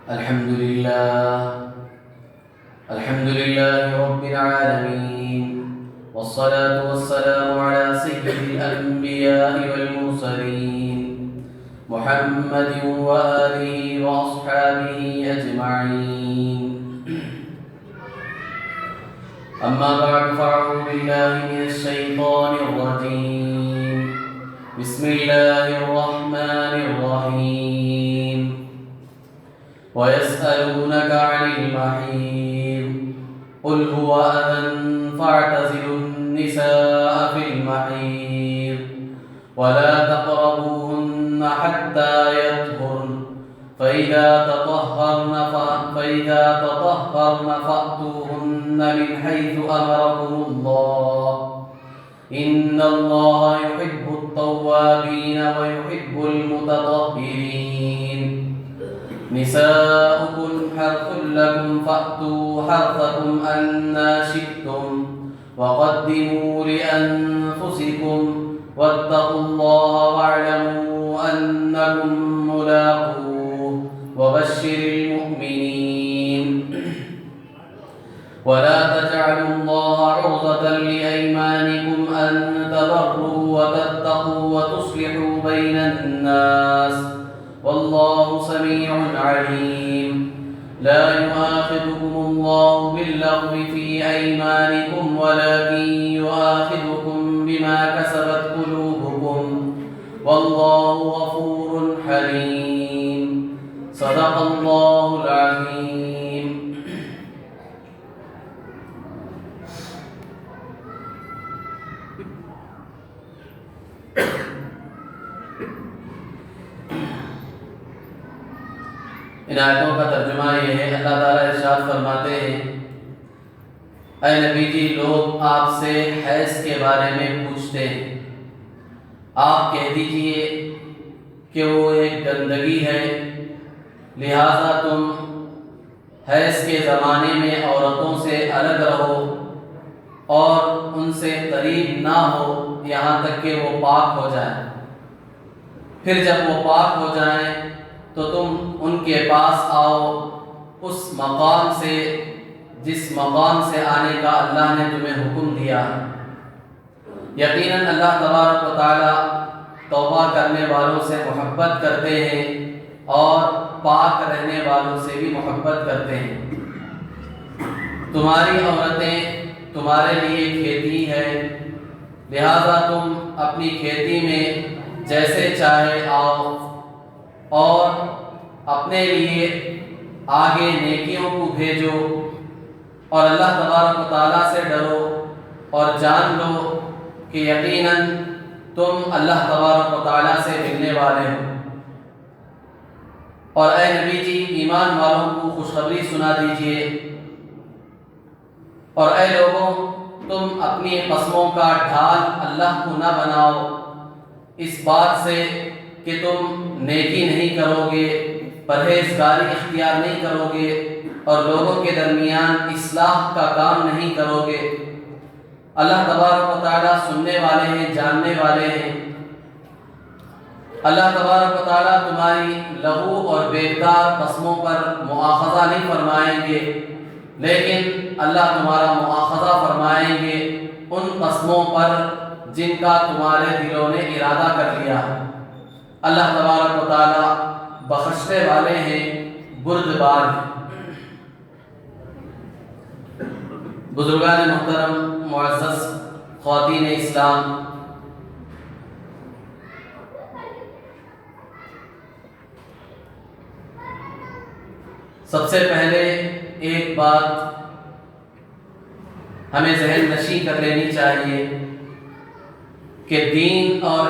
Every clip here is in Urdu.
الحمد لله رب العالمين، والصلاة والسلام على سيد الأنبياء والمرسلين محمد وآله وأصحابه أجمعين. أما بعد فأعوذ بالله من الشيطان الرجيم. بسم الله الرحمن الرحيم. ويسألونك عن المحيض قل هو أذى فاعتزلوا النساء في المحيض ولا تقربوهن حتى يطهرن فإذا تطهرن فأتوهن من حيث أمركم الله إن الله يحب التوابين ويحب المتطهرين. نساؤكم حرث لكم فأتوا حرثكم أنى شئتم وقدموا لأنفسكم واتقوا الله واعلموا أنكم ملاقوه وبشر المؤمنين. ولا تجعلوا الله عرضة لأيمانكم أن تبروا وتتقوا وتصلحوا بين الناس والله سميع عليم. لا يؤاخذكم الله باللغو في أيمانكم ولكن يؤاخذكم بما كسبت قلوبكم والله غفور حليم. صدق الله العظيم. ان آیتوں کا ترجمہ یہ ہے، اللہ تعالیٰ ارشاد فرماتے ہیں، اے نبی جی، لوگ آپ سے حیض کے بارے میں پوچھتے ہیں، آپ کہہ دیجئے کہ وہ ایک گندگی ہے، لہذا تم حیض کے زمانے میں عورتوں سے الگ رہو اور ان سے قریب نہ ہو یہاں تک کہ وہ پاک ہو جائیں. پھر جب وہ پاک ہو جائیں تو تم ان کے پاس آؤ اس مقام سے جس مقام سے آنے کا اللہ نے تمہیں حکم دیا. یقیناً اللہ تبارک و تعالی توبہ کرنے والوں سے محبت کرتے ہیں اور پاک رہنے والوں سے بھی محبت کرتے ہیں. تمہاری عورتیں تمہارے لیے کھیتی ہے، لہذا تم اپنی کھیتی میں جیسے چاہے آؤ اور اپنے لیے آگے نیکیوں کو بھیجو اور اللہ تبارک و تعالیٰ سے ڈرو اور جان لو کہ یقیناً تم اللہ تبارک و تعالیٰ سے ملنے والے ہو. اور اے نبی جی، ایمان والوں کو خوشخبری سنا دیجئے، اور اے لوگوں، تم اپنی قسموں کا ڈھال اللہ کو نہ بناؤ اس بات سے کہ تم نیکی نہیں کرو گے، پرہیزگاری اختیار نہیں کرو گے اور لوگوں کے درمیان اصلاح کا کام نہیں کرو گے. اللہ تبارک و تعالیٰ سننے والے ہیں، جاننے والے ہیں. اللہ تبارک و تعالیٰ تمہاری لغو اور بیکار قسموں پر مؤاخذہ نہیں فرمائیں گے، لیکن اللہ تمہارا مؤاخذہ فرمائیں گے ان قسموں پر جن کا تمہارے دلوں نے ارادہ کر لیا. اللہ تبارک و تعالیٰ بخشنے والے ہیں، بردبار ہیں. بزرگان محترم، معزز خواتین اسلام، سب سے پہلے ایک بات ہمیں ذہن نشین کر لینی چاہیے کہ دین اور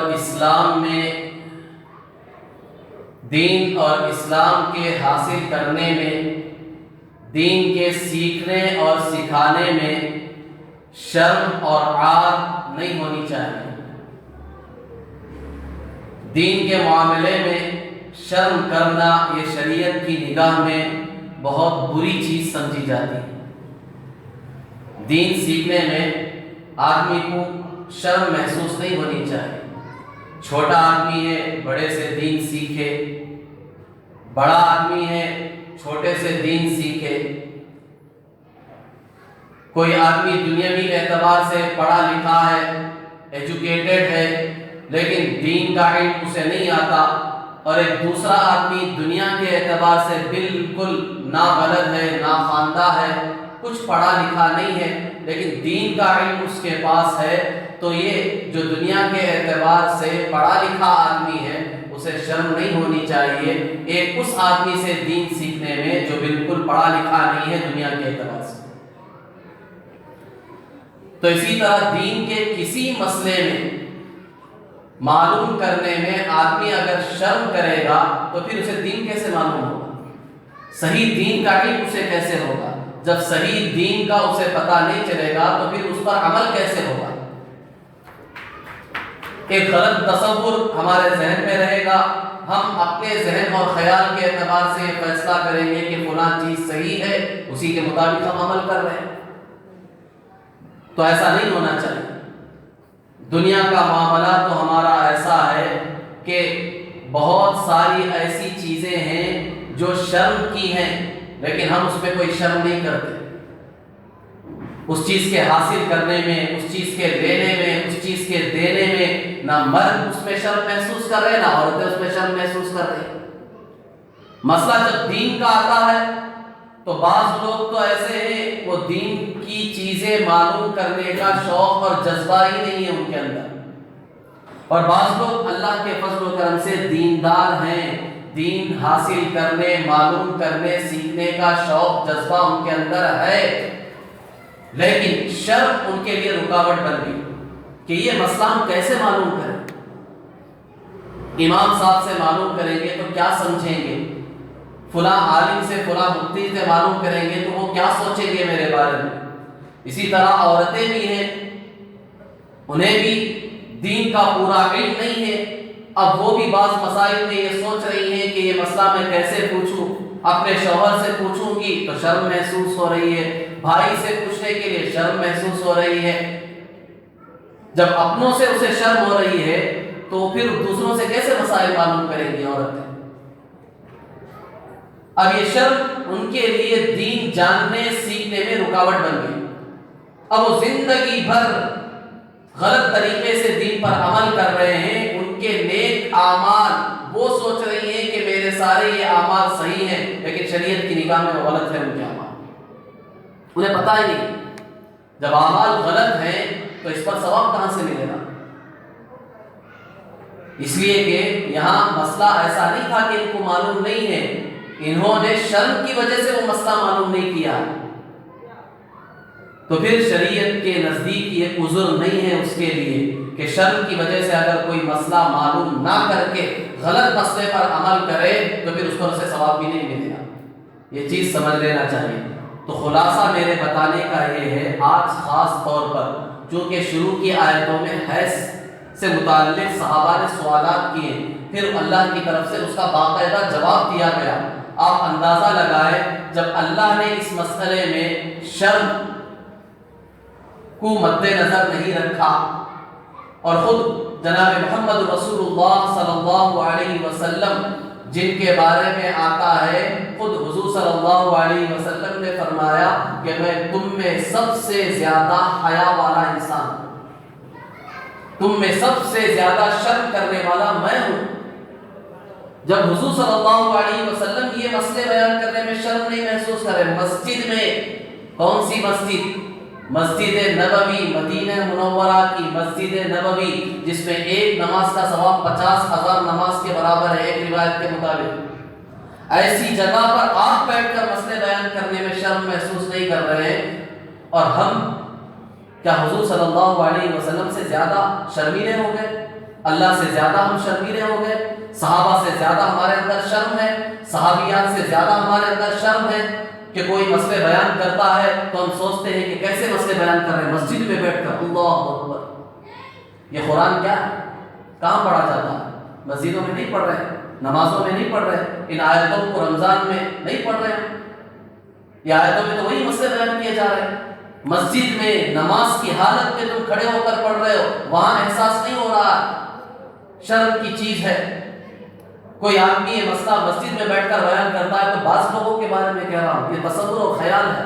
اسلام کے حاصل کرنے میں، دین کے سیکھنے اور سکھانے میں شرم اور عار نہیں ہونی چاہیے. دین کے معاملے میں شرم کرنا یہ شریعت کی نگاہ میں بہت بری چیز سمجھی جاتی ہے. دین سیکھنے میں آدمی کو شرم محسوس نہیں ہونی چاہیے. چھوٹا آدمی ہے بڑے سے دین سیکھے، بڑا آدمی ہے چھوٹے سے دین سیکھے۔ کوئی آدمی دنیاوی اعتبار سے پڑھا لکھا ہے، ایجوکیٹڈ ہے، لیکن دین کا علم اسے نہیں آتا، اور ایک دوسرا آدمی دنیا کے اعتبار سے بالکل نابلد ہے، ناخواندہ ہے، کچھ پڑھا لکھا نہیں ہے، لیکن دین کا علم اس کے پاس ہے، تو یہ جو دنیا کے اعتبار سے پڑھا لکھا آدمی ہے اسے شرم نہیں ہونی چاہیے ایک اس آدمی سے دین سیکھنے میں جو بالکل پڑھا لکھا نہیں ہے دنیا کے اعتبار سے۔ تو اسی طرح دین کے کسی مسئلے میں معلوم کرنے میں آدمی اگر شرم کرے گا تو پھر اسے دین کیسے معلوم ہوگا؟ صحیح دین کا علم اسے کیسے ہوگا؟ جب صحیح دین کا اسے پتہ نہیں چلے گا تو پھر اس پر عمل کیسے ہوگا؟ ایک غلط تصور ہمارے ذہن میں رہے گا، ہم اپنے ذہن اور خیال کے اعتبار سے فیصلہ کریں گے کہ فلاں چیز صحیح ہے، اسی کے مطابق ہم عمل کر رہے ہیں، تو ایسا نہیں ہونا چاہیے۔ دنیا کا معاملہ تو ہمارا ایسا ہے کہ بہت ساری ایسی چیزیں ہیں جو شرم کی ہیں، لیکن ہم اس پہ کوئی شرم نہیں کرتے۔ اس چیز کے حاصل کرنے میں، اس چیز کے لینے میں، اس چیز کے دینے میں نہ مرد اس میں شرم محسوس کر رہے، نہ عورتیں اس میں شرم محسوس کر رہے۔ مسئلہ جب دین کا آتا ہے تو بعض لوگ تو ایسے ہیں وہ دین کی چیزیں معلوم کرنے کا شوق اور جذبہ ہی نہیں ہے ان کے اندر، اور بعض لوگ اللہ کے فضل و کرم سے دیندار ہیں، دین حاصل کرنے، معلوم کرنے، سیکھنے کا شوق جذبہ ان کے اندر ہے، لیکن شرم ان کے لیے رکاوٹ بن گئی کہ یہ مسئلہ ہم کیسے معلوم کریں؟ امام صاحب سے معلوم کریں گے تو کیا سمجھیں گے؟ فلاں عالم سے، فلاں مفتی سے معلوم کریں گے تو وہ کیا سوچیں گے میرے بارے میں؟ اسی طرح عورتیں بھی ہیں، انہیں بھی دین کا پورا علم نہیں ہے، اب وہ بھی بعض مسائل میں یہ سوچ رہی ہیں کہ یہ مسئلہ میں کیسے پوچھوں، اپنے شوہر سے پوچھوں گی تو شرم محسوس ہو رہی ہے، بھائی سے پوچھنے کے لیے شرم محسوس ہو رہی ہے۔ جب اپنوں سے اسے شرم ہو رہی ہے تو پھر دوسروں سے کیسے مسائل معلوم کریں گی عورتیں؟ اب یہ شرم ان کے لیے دین جاننے سیکھنے میں رکاوٹ بن گئی۔ اب وہ زندگی بھر غلط طریقے سے دین پر عمل کر رہے ہیں، ان کے نیک اعمال وہ سوچ رہی ہیں کہ میرے سارے یہ اعمال صحیح ہیں، لیکن شریعت کی نگاہ میں وہ غلط ہے ان کے اعمال، انہیں پتہ ہی نہیں۔ جب اعمال غلط ہیں تو اس پر ثواب کہاں سے ملے گا؟ اس لیے کہ یہاں مسئلہ ایسا نہیں تھا کہ ان کو معلوم نہیں ہے، انہوں نے شرم کی وجہ سے وہ مسئلہ معلوم نہیں کیا، تو پھر شریعت کے نزدیک یہ عذر نہیں ہے اس کے لیے کہ شرم کی وجہ سے اگر کوئی مسئلہ معلوم نہ کر کے غلط مسئلے پر عمل کرے تو پھر اس پر اسے ثواب بھی نہیں ملے گا۔ یہ چیز سمجھ لینا چاہیے۔ تو خلاصہ میرے بتانے کا یہ ہے، آج خاص طور پر چونکہ شروع کی آیتوں میں حیض سے متعلق صحابہ نے سوالات کیے، پھر اللہ کی طرف سے اس کا باقاعدہ جواب دیا گیا، آپ اندازہ لگائیں جب اللہ نے اس مسئلے میں شرم کو مد نظر نہیں رکھا اور خود جناب محمد رسول اللہ صلی اللہ علیہ وسلم جن کے بارے میں آتا ہے، خود حضور صلی اللہ علیہ وسلم نے فرمایا کہ میں تم میں سب سے زیادہ حیا والا انسان ہوں، تم میں سب سے زیادہ شرم کرنے والا میں ہوں۔ جب حضور صلی اللہ علیہ وسلم یہ مسئلے بیان کرنے میں شرم نہیں محسوس کرے، مسجد میں، کون سی مسجد؟ مسجد نبوی، مدینہ منورہ کی مسجد نبوی، جس میں ایک نماز کا ثواب 50,000 نماز کے برابر ہے ایک روایت کے مطابق، ایسی جگہ پر آپ بیٹھ کر مسئلے بیان کرنے میں شرم محسوس نہیں کر رہے ہیں، اور ہم کیا حضور صلی اللہ علیہ وسلم سے زیادہ شرمیلے ہو گئے؟ اللہ سے زیادہ ہم شرمیلے ہو گئے؟ صحابہ سے زیادہ ہمارے اندر شرم ہے؟ صحابیات سے زیادہ ہمارے اندر شرم ہے کہ کوئی مسئلے بیان کرتا ہے تو ہم سوچتے ہیں کہ کیسے مسئلے بیان کر رہے ہیں مسجد میں بیٹھ کر؟ اللہ اکبر! یہ قرآن کیا ہے؟ کہاں پڑھا جاتا ہے؟ مسجدوں میں نہیں پڑھ رہے، نمازوں میں نہیں پڑھ رہے، ان آیتوں کو رمضان میں نہیں پڑھ رہے ہیں، یہ آیتوں میں تو وہی مسئلے بیان کیے جا رہے ہیں۔ مسجد میں نماز کی حالت میں تم کھڑے ہو کر پڑھ رہے ہو، وہاں احساس نہیں ہو رہا، شرم کی چیز ہے۔ کوئی آدمی یہ مسئلہ مسجد میں بیٹھ کر بیان کرتا ہے تو بعض لوگوں کے کہہ رہا ہوں، یہ تصور اور خیال ہے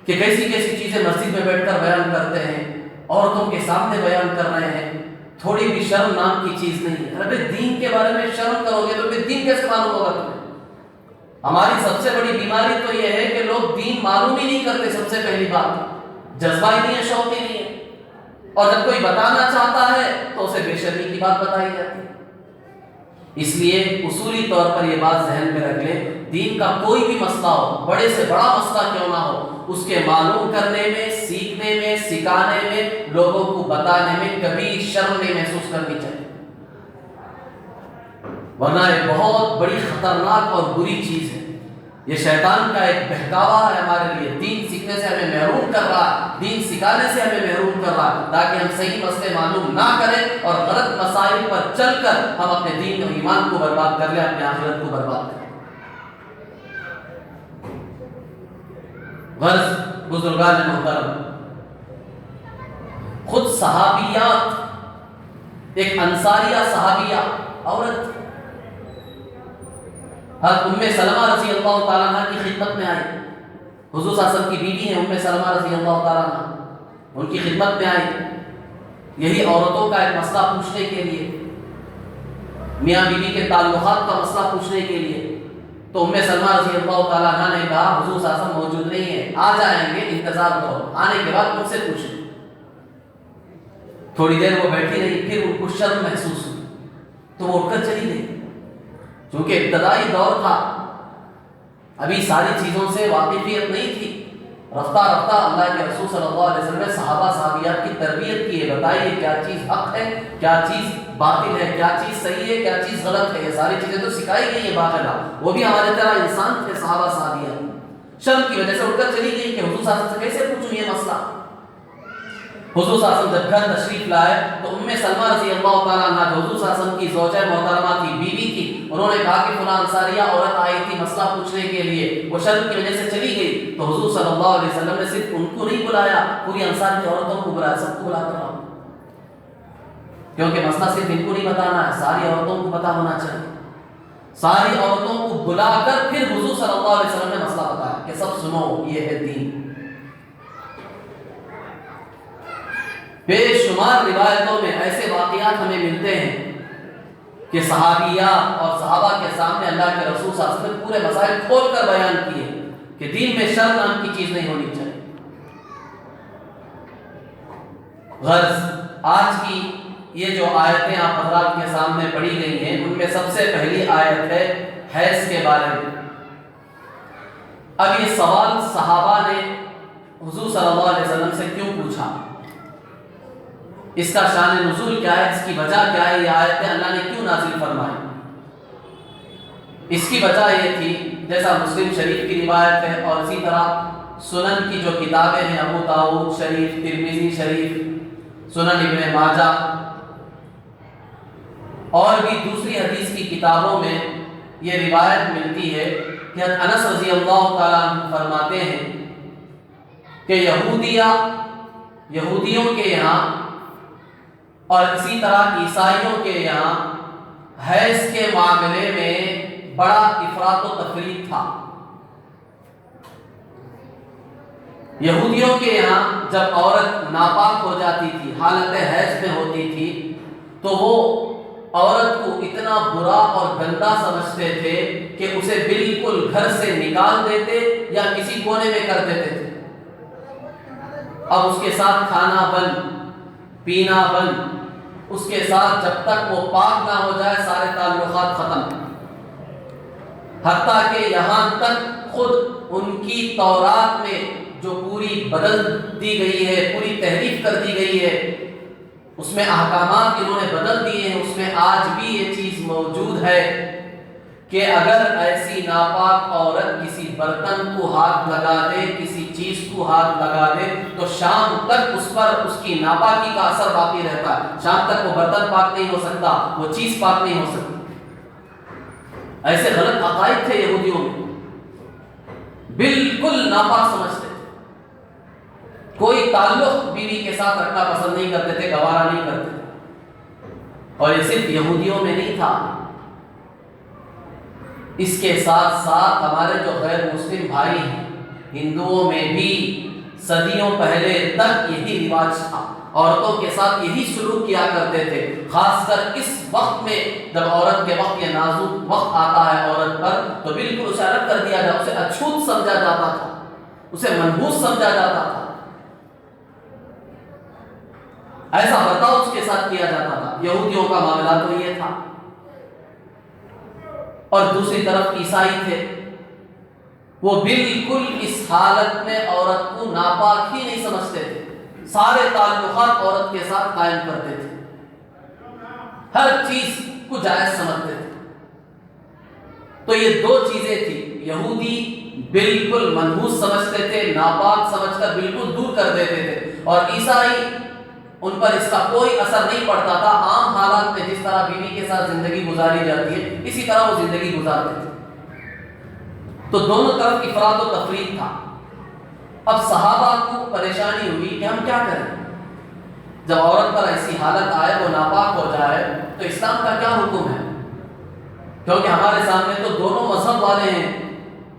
کہ کیسی کیسی چیزیں مسجد میں بیٹھ کر بیان کرتے ہیں، عورتوں کے سامنے بیان کر رہے ہیں، تھوڑی بھی شرم نام کی چیز نہیں ہے۔ ارے دین کے بارے میں شرم کرو گے تو پھر دین کیسے معلوم ہوگا تمہیں؟ ہماری سب سے بڑی بیماری تو یہ ہے کہ لوگ دین معلوم ہی نہیں کرتے۔ سب سے پہلی بات جذبہ ہی نہیں ہے، شوق ہی نہیں ہے، اور جب کوئی بتانا چاہتا ہے تو اسے بے شرمی کی بات بتائی جاتی ہے۔ اس لیے اصولی طور پر یہ بات ذہن میں رکھ لیں، دین کا کوئی بھی مسئلہ ہو، بڑے سے بڑا مسئلہ کیوں نہ ہو، اس کے معلوم کرنے میں، سیکھنے میں، سکھانے میں، لوگوں کو بتانے میں کبھی شرم نہیں محسوس کرنی چاہیے، ورنہ یہ بہت بڑی خطرناک اور بری چیز ہے۔ یہ شیطان کا ایک بہکاوا ہے ہمارے لیے، دین سیکھنے سے ہمیں محروم کر رہا، دین سکھانے سے ہمیں محروم کر رہا، تاکہ ہم صحیح مسئلے معلوم نہ کریں اور غلط مسائل پر چل کر ہم اپنے دین اور ایمان کو برباد کر لیں، اپنے آخرت کو برباد کریں۔ غرض بزرگان محترم، خود صحابیات، ایک انصاریہ صحابیہ عورت حضرت ام سلمہ رضی اللہ تعالیٰ عنہ کی خدمت میں آئی، حضور صلی اللہ علیہ وسلم کی بیوی ہیں ام سلمہ رضی اللہ تعالیٰ عنہ، ان کی خدمت میں آئی یہی عورتوں کا ایک مسئلہ پوچھنے کے لیے، میاں بیوی کے تعلقات کا مسئلہ پوچھنے کے لیے۔ تو ام سلمہ رضی اللہ تعالیٰ عنہ نے کہا حضور صلی اللہ علیہ وسلم موجود نہیں ہے، آ جائیں گے، انتظار کرو، آنے کے بعد مجھ سے پوچھیں۔ تھوڑی دیر وہ بیٹھی رہی، پھر ان کو شرم محسوس ہوئی تو وہ اٹھ کر چلی گئی، چونکہ ابتدائی دور تھا، ابھی ساری چیزوں سے واقفیت نہیں تھی۔ رفتہ رفتہ اللہ کے رسول صلی اللہ علیہ وسلم نے صحابہ صحابیات کی تربیت کی ہے، بتائیے کیا چیز حق ہے، کیا چیز باطل ہے، کیا چیز صحیح ہے، کیا چیز غلط ہے، یہ ساری چیزیں تو سکھائی گئی ہیں باقاعدہ۔ وہ بھی ہمارے طرح انسان تھے صحابہ صحابیات، شرم کی وجہ سے اٹھ کر چلی گئی کہ حضور صلی اللہ علیہ وسلم سے کیسے پوچھوں یہ مسئلہ۔ حضور صلی اللہ علیہ وسلم جب گھر تشریف لائے تو ام سلمہ رضی اللہ تعالیٰ عنہ جو حضور صلی اللہ علیہ وسلم کی زوجہ محترمہ تھی، بیوی تھی، انہوں نے کہا کہ فلاں انصاریہ عورت آئی تھی مسئلہ پوچھنے کے لیے، وہ شرم کی وجہ سے چلی گئی۔ تو حضور صلی اللہ علیہ وسلم نے صرف ان کو نہیں بلایا، پوری انصار کی عورتوں کو بلایا، سب کو بلا کر آؤ، کیونکہ مسئلہ صرف ان کو نہیں بتانا ہے، ساری عورتوں کو پتا ہونا چاہیے۔ ساری عورتوں کو بلا کر پھر حضور صلی اللہ علیہ وسلم نے مسئلہ بتایا کہ سب سنو، یہ ہے دین۔ بے شمار روایتوں میں ایسے واقعات ہمیں ملتے ہیں کہ صحابیات اور صحابہ کے سامنے اللہ کے رسول صلی اللہ علیہ وسلم نے پورے مسائل کھول کر بیان کیے کہ دین میں شرم نام کی چیز نہیں ہونی چاہیے۔ غرض آج کی یہ جو آیتیں آپ حضرات کے سامنے پڑھی گئی ہیں، ان میں سب سے پہلی آیت ہے حیض کے بارے میں۔ اب یہ سوال صحابہ نے حضور صلی اللہ علیہ وسلم سے کیوں پوچھا، اس کا شان نزول کیا ہے، اس کی وجہ کیا ہے، یہ آیتیں اللہ نے کیوں نازل فرمائی؟ اس کی وجہ یہ تھی، جیسا مسلم شریف کی روایت ہے اور اسی طرح سنن کی جو کتابیں ہیں، ابو داؤد شریف، ترمذی شریف، سنن ابن ماجہ اور بھی دوسری حدیث کی کتابوں میں یہ روایت ملتی ہے کہ انس رضی اللہ تعالیٰ عنہ فرماتے ہیں کہ یہودیوں کے یہاں اور اسی طرح عیسائیوں کے یہاں حیض کے معاملے میں بڑا افراط و تفریط تھا۔ یہودیوں کے یہاں جب عورت ناپاک ہو جاتی تھی، حالت حیض میں ہوتی تھی، تو وہ عورت کو اتنا برا اور گندا سمجھتے تھے کہ اسے بالکل گھر سے نکال دیتے یا کسی کونے میں کر دیتے تھے۔ اب اس کے ساتھ کھانا بند، پینا بند، اس کے ساتھ جب تک وہ پاک نہ ہو جائے سارے تعلقات ختم، حتیٰ کہ یہاں تک خود ان کی تورات میں جو پوری بدل دی گئی ہے، پوری تحریف کر دی گئی ہے، اس میں احکامات انہوں نے بدل دیے ہیں، اس میں آج بھی یہ چیز موجود ہے کہ اگر ایسی ناپاک عورت کسی برتن کو ہاتھ لگا دے، کسی چیز کو ہاتھ لگا دے، تو شام تک اس پر اس کی ناپاکی کا اثر باقی رہتا ہے، شام تک وہ برتن پاک نہیں ہو سکتا، وہ چیز پاک نہیں ہو سکتی۔ ایسے غلط عقائد تھے یہودیوں میں، بالکل ناپاک سمجھتے تھے، کوئی تعلق بیوی کے ساتھ رکھنا پسند نہیں کرتے تھے، گوارا نہیں کرتے تھے۔ اور یہ صرف یہودیوں میں نہیں تھا، اس کے ساتھ ساتھ ہمارے جو غیر مسلم بھائی ہیں، ہندوؤں میں بھی صدیوں پہلے تک یہی رواج تھا، عورتوں کے ساتھ یہی سلوک کیا کرتے تھے۔ خاص کر اس وقت میں جب عورت کے وقت یہ نازک وقت آتا ہے عورت پر، تو بالکل اسے الگ کر دیا جاتا، اسے اچھوت سمجھا جاتا تھا، اسے منحوس سمجھا جاتا تھا، ایسا برتاؤ اس کے ساتھ کیا جاتا تھا۔ یہودیوں کا معاملہ تو یہ تھا، اور دوسری طرف عیسائی تھے، وہ بالکل اس حالت میں عورت کو ناپاک ہی نہیں سمجھتے تھے، سارے تعلقات عورت کے ساتھ قائم کرتے تھے، ہر چیز کو جائز سمجھتے تھے۔ تو یہ دو چیزیں تھیں، یہودی بالکل منحوس سمجھتے تھے، ناپاک سمجھ کر بالکل دور کر دیتے تھے، اور عیسائی ان پر اس کا کوئی اثر نہیں پڑتا تھا۔ عام حالات میں جس طرح بیوی کے ساتھ زندگی گزاری جاتی ہے، اسی طرح وہ زندگی گزارتے تھے۔ تو دونوں طرف افراد و تفرید تھا۔ اب صحابہ کو پریشانی ہوئی کہ ہم کیا کریں، جب عورت پر ایسی حالت آئے، وہ ناپاک ہو جائے، تو اسلام کا کیا حکم ہے؟ کیونکہ ہمارے سامنے تو دونوں مذہب والے ہیں،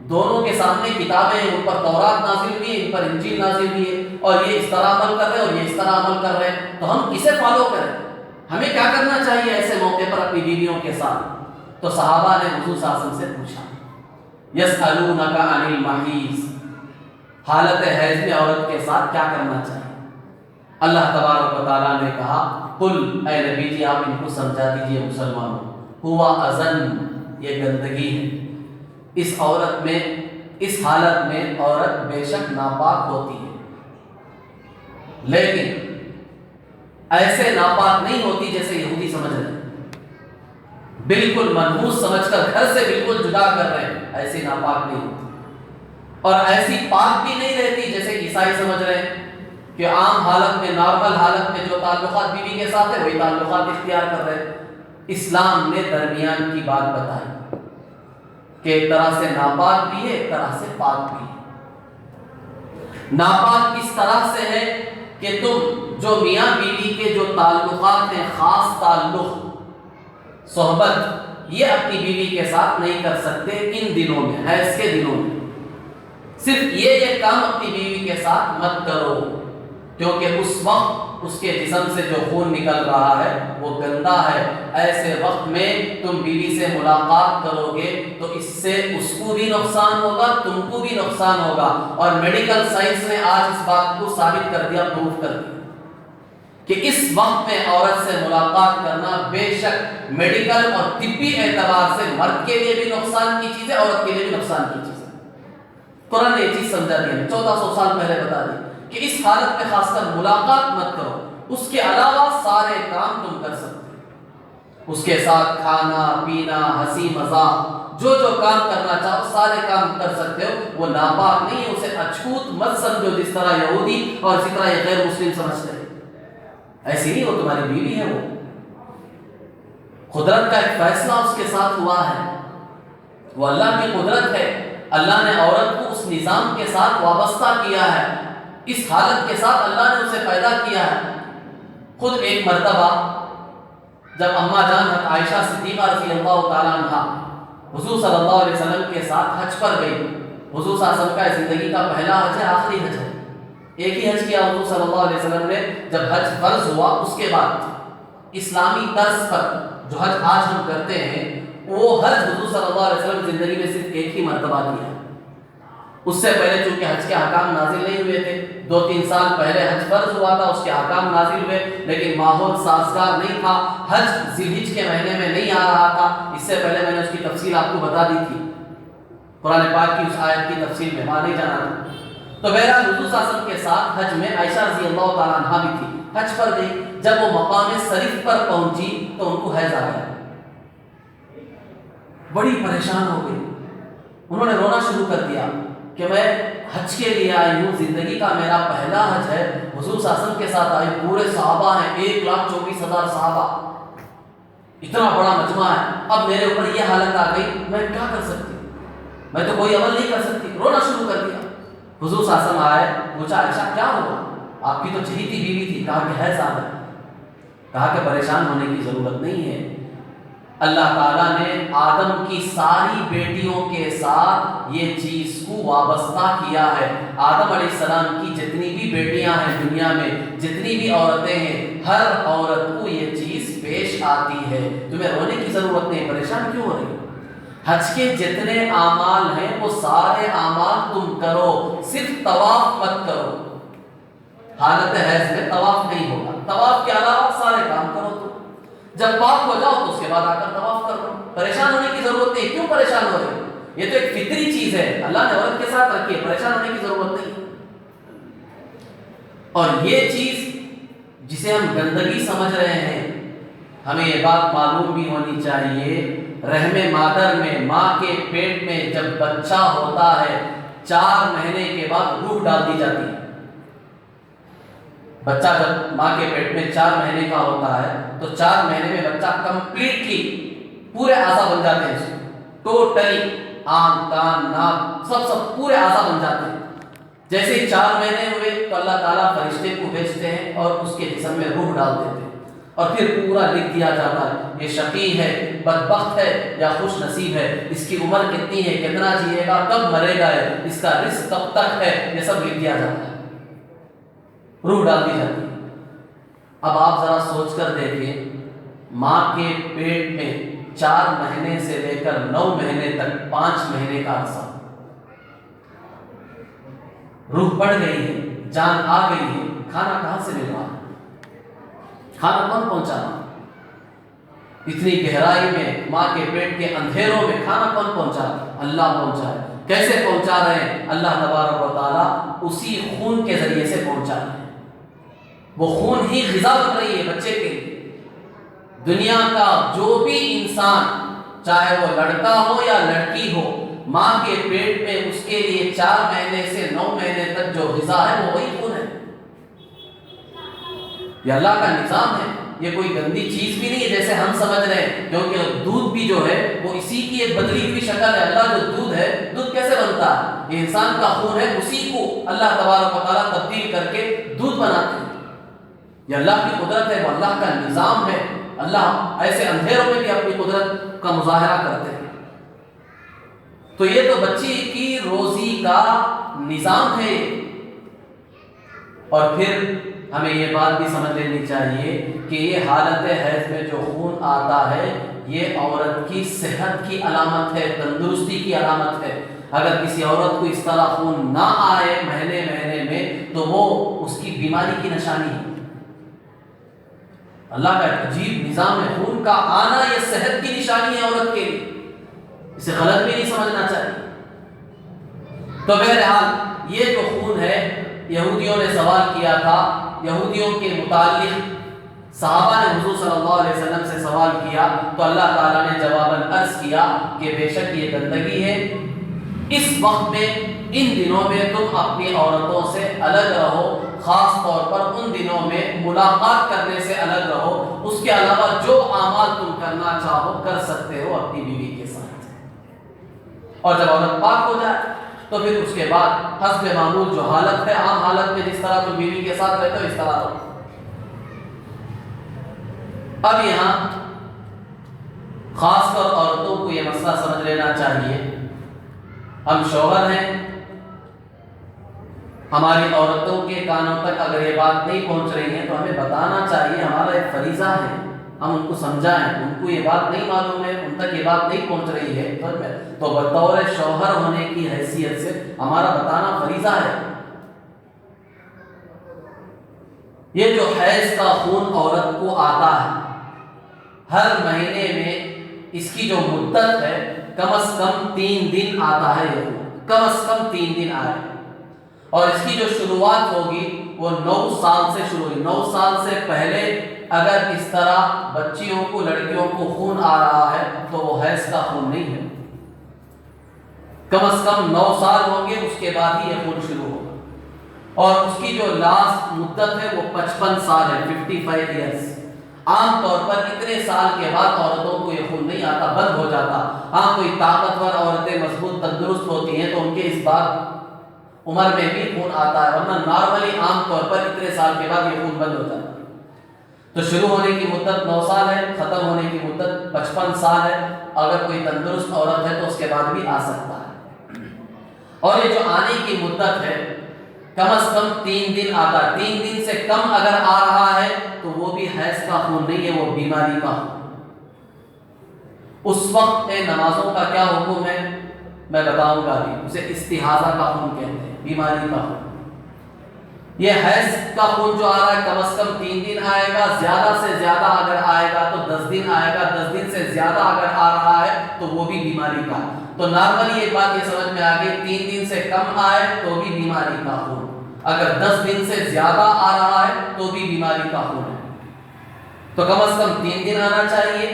دونوں کے سامنے کتابیں ہیں، ان پر تورات نازل ہوئی ہے، ان پر انجیل نازل ہوئی ہے، اور یہ اس طرح عمل کر رہے ہیں اور یہ اس طرح عمل کر رہے ہیں، تو ہم کسے فالو کریں؟ ہمیں کیا کرنا چاہیے ایسے موقع پر اپنی بیویوں کے ساتھ؟ تو صحابہ نے حضور صلی اللہ علیہ وسلم سے پوچھا، یسألونک عن المحیض، حالت حیض میں عورت کے ساتھ کیا کرنا چاہیے؟ اللہ تبارک و تعالیٰ نے کہا، قل، اے نبی جی آپ ان کو سمجھا دیجئے مسلمانوں، ہوا اذن، یہ گندگی ہے، اس عورت میں، اس حالت میں عورت بے شک ناپاک ہوتی ہے، لیکن ایسے ناپاک نہیں ہوتی جیسے یہودی سمجھ رہے ہیں، بالکل منحوس سمجھ کر گھر سے بالکل جدا کر رہے ہیں، ایسی ناپاک نہیں ہوتی، اور ایسی پاک بھی نہیں رہتی جیسے عیسائی سمجھ رہے ہیں کہ عام حالت میں، نارمل حالت میں جو تعلقات بیوی کے ساتھ ہے وہی تعلقات اختیار کر رہے ہیں۔ اسلام نے درمیان کی بات بتائی کہ ایک طرح سے ناپاک بھی ہے، ایک طرح سے پاک بھی ہے۔ ناپاک اس طرح سے ہے کہ تم جو میاں بیوی کے جو تعلقات ہیں، خاص تعلق، صحبت، یہ اپنی بیوی کے ساتھ نہیں کر سکتے ان دنوں میں، حیض کے دنوں میں۔ صرف یہ کام اپنی بیوی کے ساتھ مت کرو، کیونکہ اس وقت اس کے جسم سے جو خون نکل رہا ہے وہ گندا ہے۔ ایسے وقت میں تم بیوی سے ملاقات کرو گے تو اس سے اس کو بھی نقصان ہوگا، تم کو بھی نقصان ہوگا، اور میڈیکل سائنس نے آج اس بات کو ثابت کر دیا، پروف کر دیا کہ اس وقت میں عورت سے ملاقات کرنا بے شک میڈیکل اور طبی اعتبار سے مرد کے لیے بھی نقصان کی چیز ہے، عورت کے لیے بھی نقصان کی چیز ہے۔ قرآن نے یہ چیز سمجھا دی ہے، 1400 سال پہلے بتا دی کہ اس حالت میں خاص کر ملاقات مت کرو، اس کے علاوہ سارے کام تم کر سکتے ہو، اس کے ساتھ کھانا پینا، ہنسی مذاق، جو جو کام کرنا چاہو سارے کام کر سکتے ہو، وہ ناپاک نہیں ہے، اسے اچھوت مت سمجھو جس طرح یہودی اور اسی طرح یہ غیر مسلم سمجھتے ہیں۔ ایسی نہیں، وہ تمہاری بیوی ہے، وہ قدرت کا ایک فیصلہ اس کے ساتھ ہوا ہے، وہ اللہ کی قدرت ہے، اللہ نے عورت کو اس نظام کے ساتھ وابستہ کیا ہے، اس حالت کے ساتھ اللہ نے اسے پیدا کیا ہے۔ خود ایک مرتبہ جب اماں جان عائشہ صدیقہ رضی اللہ تعالیٰ عنہ حضور صلی اللہ علیہ وسلم کے ساتھ حج پر گئی، حضور صلی اللہ علیہ وسلم کا زندگی کا پہلا حج ہے، آخری حج ہے، ایک ہی حج کیا حضور صلی اللہ علیہ وسلم نے، جب حج فرض ہوا اس کے بعد اسلامی طرز پر جو حج آج ہم کرتے ہیں، وہ حج حضور صلی اللہ علیہ وسلم زندگی میں صرف ایک ہی مرتبہ کیا۔ اس سے پہلے چونکہ حج کے احکام نازل نہیں ہوئے تھے، 2-3 سال پہلے حج فرض ہوا تھا، اس کے احکام نازل ہوئے، لیکن ماحول سازگار نہیں تھا، حج ذی الحج کے مہینے میں نہیں آ رہا تھا۔ اس سے پہلے میں نے اس کی تفصیل آپ کو بتا دی تھی، قرآن پاک کی اس آیت کی تفصیل میں وہاں نہیں جانا تھا۔ تو بہرحال حضور صلی اللہ علیہ وسلم کے ساتھ حج میں عائشہ رضی اللہ تعالیٰ عنہ بھی تھی، حج پر گئی، جب وہ مقام شریف پر پہنچی تو ان کو حیض آ گیا، بڑی پریشان ہو گئی، انہوں نے رونا شروع کر دیا کہ میں حج کے لیے آئی ہوں، زندگی کا میرا پہلا حج ہے، حضور صلی اللہ علیہ وسلم کے ساتھ آئی، پورے صحابہ ہیں، 1,24,000 صحابہ، اتنا بڑا مجمع ہے، اب میرے اوپر یہ حالت آ گئی، میں کیا کر سکتی ہوں، میں تو کوئی عمل نہیں کر سکتی، رونا شروع کر دیا۔ حضور صلی اللہ علیہ وسلم آئے، پوچھا عائشہ کیا ہوا، آپ کی تو چہیتی بیوی تھی، کہا کہ حیض آ گیا، کہا کہ پریشان ہونے کی ضرورت نہیں ہے، اللہ تعالیٰ نے آدم کی ساری بیٹیوں کے ساتھ یہ چیز کو وابستہ کیا ہے۔ آدم علیہ السلام کی جتنی بھی بیٹیاں ہیں دنیا میں، جتنی بھی عورتیں ہیں، ہر عورت کو یہ چیز پیش آتی ہے۔ تمہیں رونے کی ضرورت نہیں، پریشان کیوں ہو رہی؟ حج کے جتنے اعمال ہیں وہ سارے اعمال تم کرو، صرف طواف مت کرو۔ حالت حیض میں طواف نہیں ہوگا، طواف کے علاوہ سارے کام کرو تم۔ جب پاک ہو جاؤ تو اس کے بعد آ کر طواف کر لو۔ پریشان ہونے کی ضرورت نہیں۔ کیوں پریشان ہو رہے؟ یہ تو ایک فطری چیز ہے، اللہ نے عورت کے ساتھ رکھی ہے، پریشان ہونے کی ضرورت نہیں۔ اور یہ چیز جسے ہم گندگی سمجھ رہے ہیں، ہمیں یہ بات معلوم بھی ہونی چاہیے، رحم مادر میں، ماں کے پیٹ میں جب بچہ ہوتا ہے 4 مہینے کے بعد روح ڈال دی جاتی ہے۔ بچہ جب ماں کے پیٹ میں 4 مہینے کا ہوتا ہے تو 4 مہینے میں بچہ کمپلیٹلی پورے اعضاء بن جاتے ہیں، ٹوٹلی آنکھ، کان، ناک سب پورے اعضاء بن جاتے ہیں۔ جیسے ہی 4 مہینے ہوئے تو اللہ تعالیٰ فرشتے کو بھیجتے ہیں اور اس کے جسم میں روح ڈال دیتے ہیں، اور پھر پورا لکھ دیا جاتا ہے یہ شقی ہے، بدبخت ہے یا خوش نصیب ہے، اس کی عمر کتنی ہے، کتنا جیے گا، کب مرے گا، اس کا رزق کب تک ہے، یہ سب لکھ دیا جاتا ہے، روح ڈال دی جاتی ہے۔ اب آپ ذرا سوچ کر دیکھیں، ماں کے پیٹ میں 4 مہینے سے لے کر 9 مہینے تک 5 مہینے کا عرصہ، روح پڑ گئی ہے، جان آ گئی ہے، کھانا کہاں سے مل رہا ہے؟ کھانا کون پہنچا رہا؟ اتنی گہرائی میں ماں کے پیٹ کے اندھیروں میں کھانا کون پہنچا؟ اللہ پہنچا ہے۔ کیسے پہنچا رہے ہیں؟ اللہ تبارک و تعالیٰ اسی خون کے ذریعے سے پہنچا رہے ہیں۔ وہ خون ہی غذا بن رہی ہے بچے کے لیے۔ دنیا کا جو بھی انسان، چاہے وہ لڑکا ہو یا لڑکی ہو، ماں کے پیٹ میں اس کے لیے 4 مہینے سے 9 مہینے تک جو غذا ہے وہ وہی خون ہے۔ یہ اللہ کا نظام ہے، یہ کوئی گندی چیز بھی نہیں ہے جیسے ہم سمجھ رہے ہیں، کیونکہ دودھ بھی جو ہے وہ اسی کی ایک بدلی ہوئی شکل ہے۔ اللہ جو دودھ ہے، دودھ کیسے بنتا ہے؟ یہ انسان کا خون ہے، اسی کو اللہ تبارک و تعالیٰ تبدیل کر کے دودھ بناتے ہیں۔ یہ اللہ کی قدرت ہے، وہ اللہ کا نظام ہے۔ اللہ ایسے اندھیروں میں بھی اپنی قدرت کا مظاہرہ کرتے ہیں۔ تو یہ تو بچی کی روزی کا نظام ہے۔ اور پھر ہمیں یہ بات بھی سمجھ لینی چاہیے کہ یہ حالت حیض میں جو خون آتا ہے یہ عورت کی صحت کی علامت ہے، تندرستی کی علامت ہے۔ اگر کسی عورت کو اس طرح خون نہ آئے مہینے میں تو وہ اس کی بیماری کی نشانی ہے۔ اللہ کا ایک عجیب نظام ہے، خون کا آنا یہ صحت کی نشانی ہے عورت کے لیے، اسے غلط بھی نہیں سمجھنا چاہیے۔ تو بہرحال یہ جو خون ہے، یہودیوں نے سوال کیا تھا، یہودیوں کے متعلق صحابہ نے حضور صلی اللہ علیہ وسلم سے سوال کیا تو اللہ تعالیٰ نے جواباً عرض کیا کہ بے شک یہ گندگی ہے، اس وقت میں ان دنوں میں تم اپنی عورتوں سے الگ رہو، خاص طور پر ان دنوں میں ملاقات کرنے سے الگ رہو، اس کے علاوہ جو اعمال تم کرنا چاہو کر سکتے ہو اپنی بیوی کے ساتھ، اور جب عورت پاک ہو جائے تو پھر اس کے بعد حسب معمول جو حالت ہے، عام حالت میں جس طرح تم بیوی کے ساتھ رہتے ہو اس طرح رہو۔ اب یہاں خاص طور عورتوں کو یہ مسئلہ سمجھ لینا چاہیے، ہم شوہر ہیں، ہماری عورتوں کے کانوں تک اگر یہ بات نہیں پہنچ رہی ہے تو ہمیں بتانا چاہیے، ہمارا ایک فریضہ ہے، ہم ان کو سمجھائیں، ان کو یہ بات نہیں معلوم ہے، ان تک یہ بات نہیں پہنچ رہی ہے تو بطور شوہر ہونے کی حیثیت سے ہمارا بتانا فریضہ ہے۔ یہ جو حیض کا خون عورت کو آتا ہے ہر مہینے میں، اس کی جو مدت ہے کم از کم 3 دن آتا ہے، یہ کم از کم 3 دن آئے، اور اس کی جو شروعات ہوگی وہ 9 سال سے شروع ہوگی۔ 9 سال سے پہلے اگر اس طرح بچیوں کو، لڑکیوں کو خون آ رہا ہے تو وہ حیض کا خون نہیں ہے، کم از کم 9 سال ہوں گے، اس کے بعد ہی یہ خون شروع ہوگا، اور اس کی جو لاسٹ مدت ہے وہ 55 سال ہے، 55 ایئرس۔ عام طور پر اتنے سال کے بعد عورتوں کو یہ خون نہیں آتا، بند ہو جاتا۔ ہاں کوئی طاقتور عورتیں مضبوط تندرست ہوتی ہیں تو ان کے اس بات عمر میں بھی خون آتا ہے، ورنہ نارملی عام طور پر اتنے سال کے بعد یہ خون بند ہو جاتا ہے۔ تو شروع ہونے کی مدت 9 سال ہے، ختم ہونے کی مدت 55 سال ہے. اگر کوئی تندرست عورت ہے تو اس کے بعد بھی آ سکتا ہے. اور یہ جو آنے کی مدت ہے کم از کم 3 دن آتا ہے. 3 دن سے کم اگر آ رہا ہے تو وہ بھی حیض کا خون نہیں ہے، وہ بیماری کا خون. اس وقت میں نمازوں کا کیا حکم ہے میں بتاؤں گا بھی. اسے استحاضہ کا خون کہتے ہیں، بیماری کا خون. یہ حیض کا خون جو آ رہا ہے کم از کم 3 دن آئے گا، زیادہ سے زیادہ اگر آئے گا تو 10 دن آئے گا، 10 دن سے زیادہ اگر آ رہا ہے تو وہ بھی بیماری کا. تو نارملی ایک بات یہ سمجھ میں آ گئی، 3 دن سے کم آئے تو بھی بیماری کا خون، اگر 10 دن سے زیادہ آ رہا ہے تو بھی بیماری کا خون ہے. تو کم از کم 3 دن آنا چاہیے،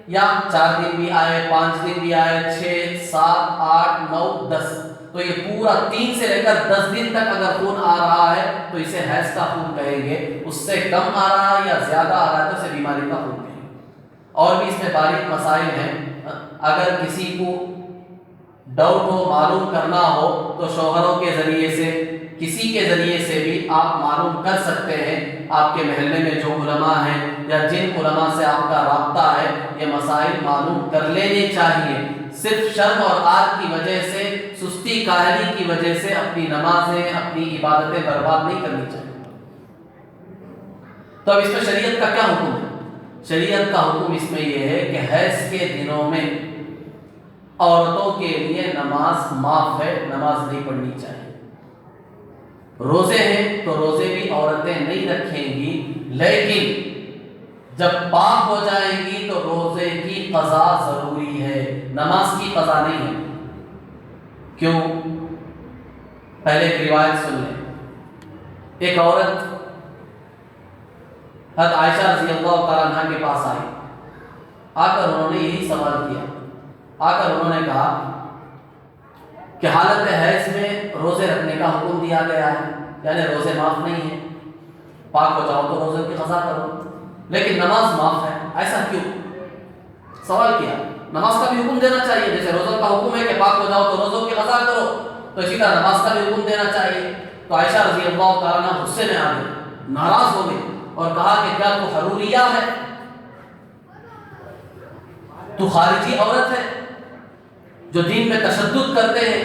یا 4 دن بھی آئے، 5 دن بھی آئے، 6 7 8 9 10. تو یہ پورا 3 سے لے کر 10 دن تک اگر خون آ رہا ہے تو اسے حیض کا خون کہیں گے. اس سے کم آ رہا ہے یا زیادہ آ رہا ہے تو اسے بیماری کا خون کہیں گے. اور بھی اس میں باریک مسائل ہیں. اگر کسی کو ڈاؤٹ ہو، معلوم کرنا ہو تو شوہروں کے ذریعے سے، کسی کے ذریعے سے بھی آپ معلوم کر سکتے ہیں. آپ کے محلے میں جو علماء ہیں یا جن علماء سے آپ کا رابطہ ہے، یہ مسائل معلوم کر لینے چاہیے. صرف شرم اور عار کی وجہ سے، سستی کاہلی کی وجہ سے اپنی نمازیں، اپنی عبادتیں برباد نہیں کرنی چاہیے. تو اب اس میں شریعت کا کیا حکم ہے؟ شریعت کا حکم اس میں یہ ہے کہ حیض کے دنوں میں عورتوں کے لیے نماز معاف ہے، نماز نہیں پڑھنی چاہیے. روزے ہیں تو روزے بھی عورتیں نہیں رکھیں گی، لیکن جب پاک ہو جائیں گی تو روزے کی قضا ضروری ہے، نماز کی قضا نہیں ہے. کیوں؟ پہلے ایک روایت سن لیں. ایک عورت حضرت عائشہ رضی اللہ تعالیٰ عنہ کے پاس آئی. آ کر انہوں نے یہی سوال کیا. آ کر انہوں نے کہا کہ حالت حیض میں روزے رکھنے کا حکم دیا گیا ہے، یعنی روزے معاف نہیں ہیں، پاک ہو جاؤ تو روزے کی قضا کرو، لیکن نماز معاف ہے، ایسا کیوں؟ سوال کیا. نماز کا بھی حکم دینا چاہیے، جیسے روزوں کا حکم ہے کہ پاک ہو جاؤ تو روزوں کی قضا کرو، تو اسی طرح نماز کا بھی حکم دینا چاہیے. تو عائشہ رضی اللہ تعالیٰ عنہ غصے میں آ گئی، ناراض ہو گئی اور کہا کہ کیا تو حروریہ ہے، تو خارجی عورت ہے جو دین میں تشدد کرتے ہیں.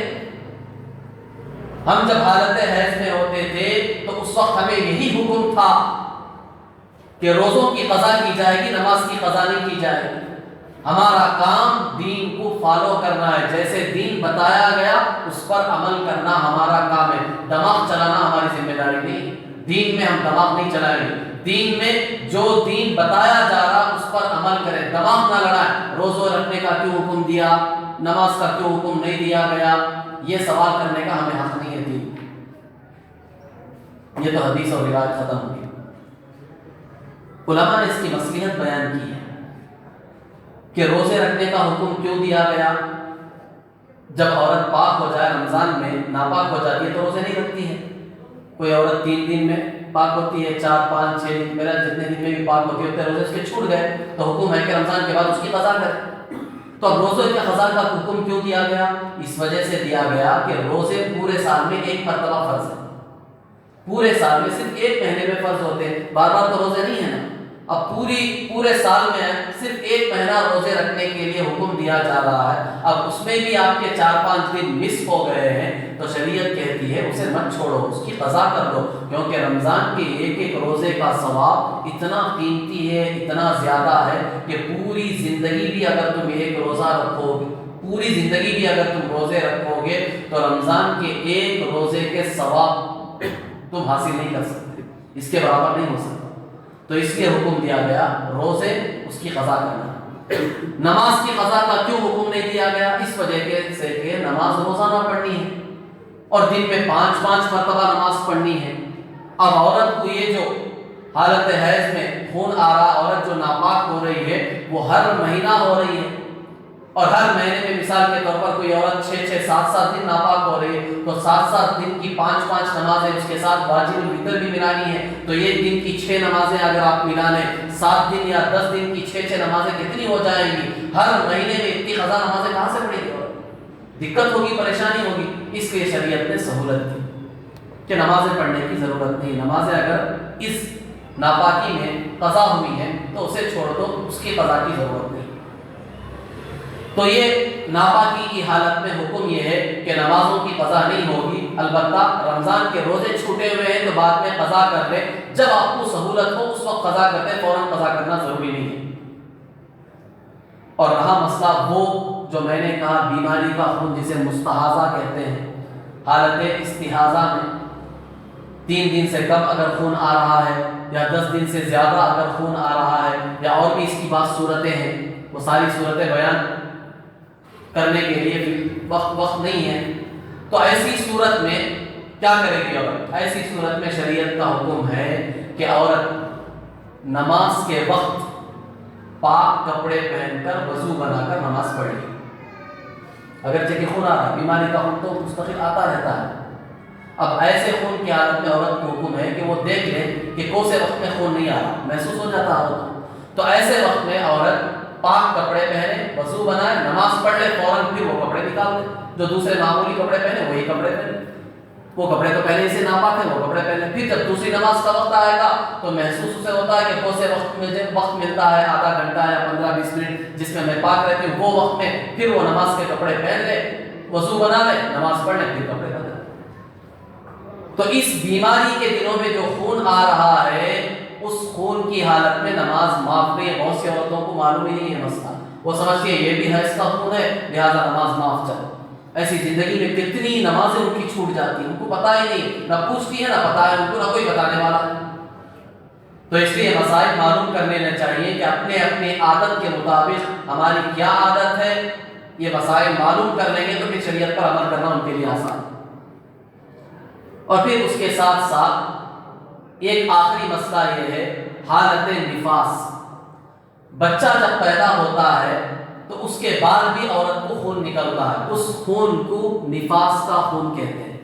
ہم جب حالت حیض میں ہوتے تھے تو اس وقت ہمیں یہی حکم تھا کہ روزوں کی قضا کی جائے گی، نماز کی قضا نہیں کی جائے گی. ہمارا کام دین کو فالو کرنا ہے، جیسے دین بتایا گیا اس پر عمل کرنا ہمارا کام ہے. دماغ چلانا ہماری ذمہ داری نہیں. دین میں ہم دماغ نہیں چلائیں گے. دین میں جو دین بتایا جا رہا اس پر عمل کریں، دماغ نہ لڑائیں. روزوں رکھنے کا کیوں حکم دیا، نماز کا کیوں حکم نہیں دیا گیا، یہ سوال کرنے کا ہمیں حق نہیں ہے. دین یہ تو حدیث اور روایت ختم ہو گئی. علماء نے اس کی مصلحت بیان کی ہے کہ روزے رکھنے کا حکم کیوں دیا گیا. جب عورت پاک ہو جائے، رمضان میں ناپاک ہو جاتی ہے تو روزے نہیں رکھتی ہے. کوئی عورت 3 دن میں پاک ہوتی ہے، 4 5 6 دن، میرا جتنے دن میں بھی پاک ہوتی ہے روزے اس کے چھوٹ گئے تو حکم ہے کہ رمضان کے بعد اس کی قضا کرے. تو اب روزے کے قضا کا حکم کیوں دیا گیا؟ اس وجہ سے دیا گیا کہ روزے پورے سال میں ایک مرتبہ فرض ہے. پورے سال میں صرف ایک مہینے میں فرض ہوتے ہیں، بار بار تو روزے نہیں ہیں نا. اب پورے سال میں صرف ایک مہینہ روزے رکھنے کے لیے حکم دیا جا رہا ہے. اب اس میں بھی آپ کے 4 5 دن مس ہو گئے ہیں تو شریعت کہتی ہے اسے مت چھوڑو، اس کی قضا کر دو، کیونکہ رمضان کے ایک ایک روزے کا ثواب اتنا قیمتی ہے، اتنا زیادہ ہے کہ پوری زندگی بھی اگر تم ایک روزہ رکھو گے، پوری زندگی بھی اگر تم روزے رکھو گے تو رمضان کے ایک روزے کے ثواب تم حاصل نہیں کر سکتے، اس کے برابر نہیں ہو سکتا. تو اس لیے حکم دیا گیا روزے اس کی قضا کرنا. نماز کی قضا کا کیوں حکم نہیں دیا گیا؟ اس وجہ سے کہ نماز روزانہ پڑھنی ہے اور دن میں 5 5 مرتبہ نماز پڑھنی ہے. اب عورت کو یہ جو حالت حیض میں خون آ رہا، عورت جو ناپاک ہو رہی ہے وہ ہر مہینہ ہو رہی ہے، اور ہر مہینے میں مثال کے طور پر کوئی عورت 6 6 7 7 دن ناپاک ہو رہی ہے تو 7 7 دن کی 5 5 نمازیں اس کے ساتھ واجب الفطر بھی ملانی ہے. تو یہ دن کی 6 نمازیں اگر آپ ملا لیں، 7 دن یا 10 دن کی 6 6 نمازیں کتنی ہو جائیں گی؟ ہر مہینے میں اتنی قضا نمازیں کہاں سے پڑیں گی؟ دقت ہوگی، پریشانی ہوگی. اس لیے شریعت نے سہولت دی کہ نمازیں پڑھنے کی ضرورت نہیں. نمازیں اگر اس ناپاکی میں قضا ہوئی ہے تو اسے چھوڑ دو، اس کی قضا کی ضرورت نہیں۔ تو یہ ناپاکی کی حالت میں حکم یہ ہے کہ نمازوں کی قضا نہیں ہوگی، البتہ رمضان کے روزے چھوٹے ہوئے ہیں تو بعد میں قضا کر لے، جب آپ کو سہولت ہو اس وقت قضا کرتے، فوراً قضا کرنا ضروری نہیں ہے۔ اور رہا مسئلہ وہ جو میں نے کہا بیماری کا خون جسے مستحاضہ کہتے ہیں، حالت استحاضہ میں 3 دن سے کم اگر خون آ رہا ہے یا 10 دن سے زیادہ اگر خون آ رہا ہے یا اور بھی اس کی بعض صورتیں ہیں، وہ ساری صورتیں بیان کرنے کے لیے وقت نہیں ہے، تو ایسی صورت میں کیا کرے گی عورت؟ ایسی صورت میں شریعت کا حکم ہے کہ عورت نماز کے وقت پاک کپڑے پہن کر وضو بنا کر نماز پڑھے۔ اگرچہ کہ خون آ رہا ہے، بیماری کا خون تو مستقل آتا رہتا ہے، اب ایسے خون کی حالت میں عورت کو حکم ہے کہ وہ دیکھ لے کہ کون سے وقت میں خون نہیں آ رہا، محسوس ہو جاتا عورت، تو ایسے وقت میں عورت پاک کپڑے پہنے، وضو بنائے، نماز پڑھ لے، فوراً پھر وہ کپڑے نکال دے، جو دوسرے معمولی کپڑے پہنے وہی کپڑے پہنے، وہ کپڑے تو پہلے سے ناپاک ہیں، وہ کپڑے پہنے، پھر جب دوسری نماز کا وقت آئے گا تو محسوس اسے ہوتا ہے کہ کون سے وقت مجھے وقت ملتا ہے، آدھا گھنٹہ یا 15-20 منٹ جس میں میں پاک رہتی ہوں، وہ وقت میں پھر وہ نماز کے کپڑے پہن لے، وضو بنا لے، نماز پڑھ لے، پھر کپڑے بدل۔ تو اس بیماری کے دنوں میں جو خون آ رہا ہے اس خون کی حالت میں نماز معاف نہیں ہے۔ بہت سی عورتوں کو معلوم ہی نہیں ہے مسئلہ، وہ سمجھتی ہے یہ بھی حیض کا خون ہے لہذا نماز معاف چلے۔ ایسی زندگی میں کتنی نمازیں ان کی چھوٹ جاتی ہیں، ان کو پتہ ہی نہیں، نہ پوچھتی ہے نہ پتہ ہے ان کو، نہ کوئی بتانے والا ہے۔ تو اس لیے مسائل معلوم کر لینا چاہیے کہ اپنے اپنے عادت کے مطابق ہماری کیا عادت ہے، یہ مسائل معلوم کر لیں گے تو پھر شریعت پر عمل کرنا ان کے لیے آسان۔ اور پھر اس کے ساتھ ساتھ ایک آخری مسئلہ یہ ہے حالت نفاس۔ بچہ جب پیدا ہوتا ہے تو اس کے بعد بھی عورت کو خون نکلتا ہے، اس خون کو نفاس کا خون کہتے ہیں۔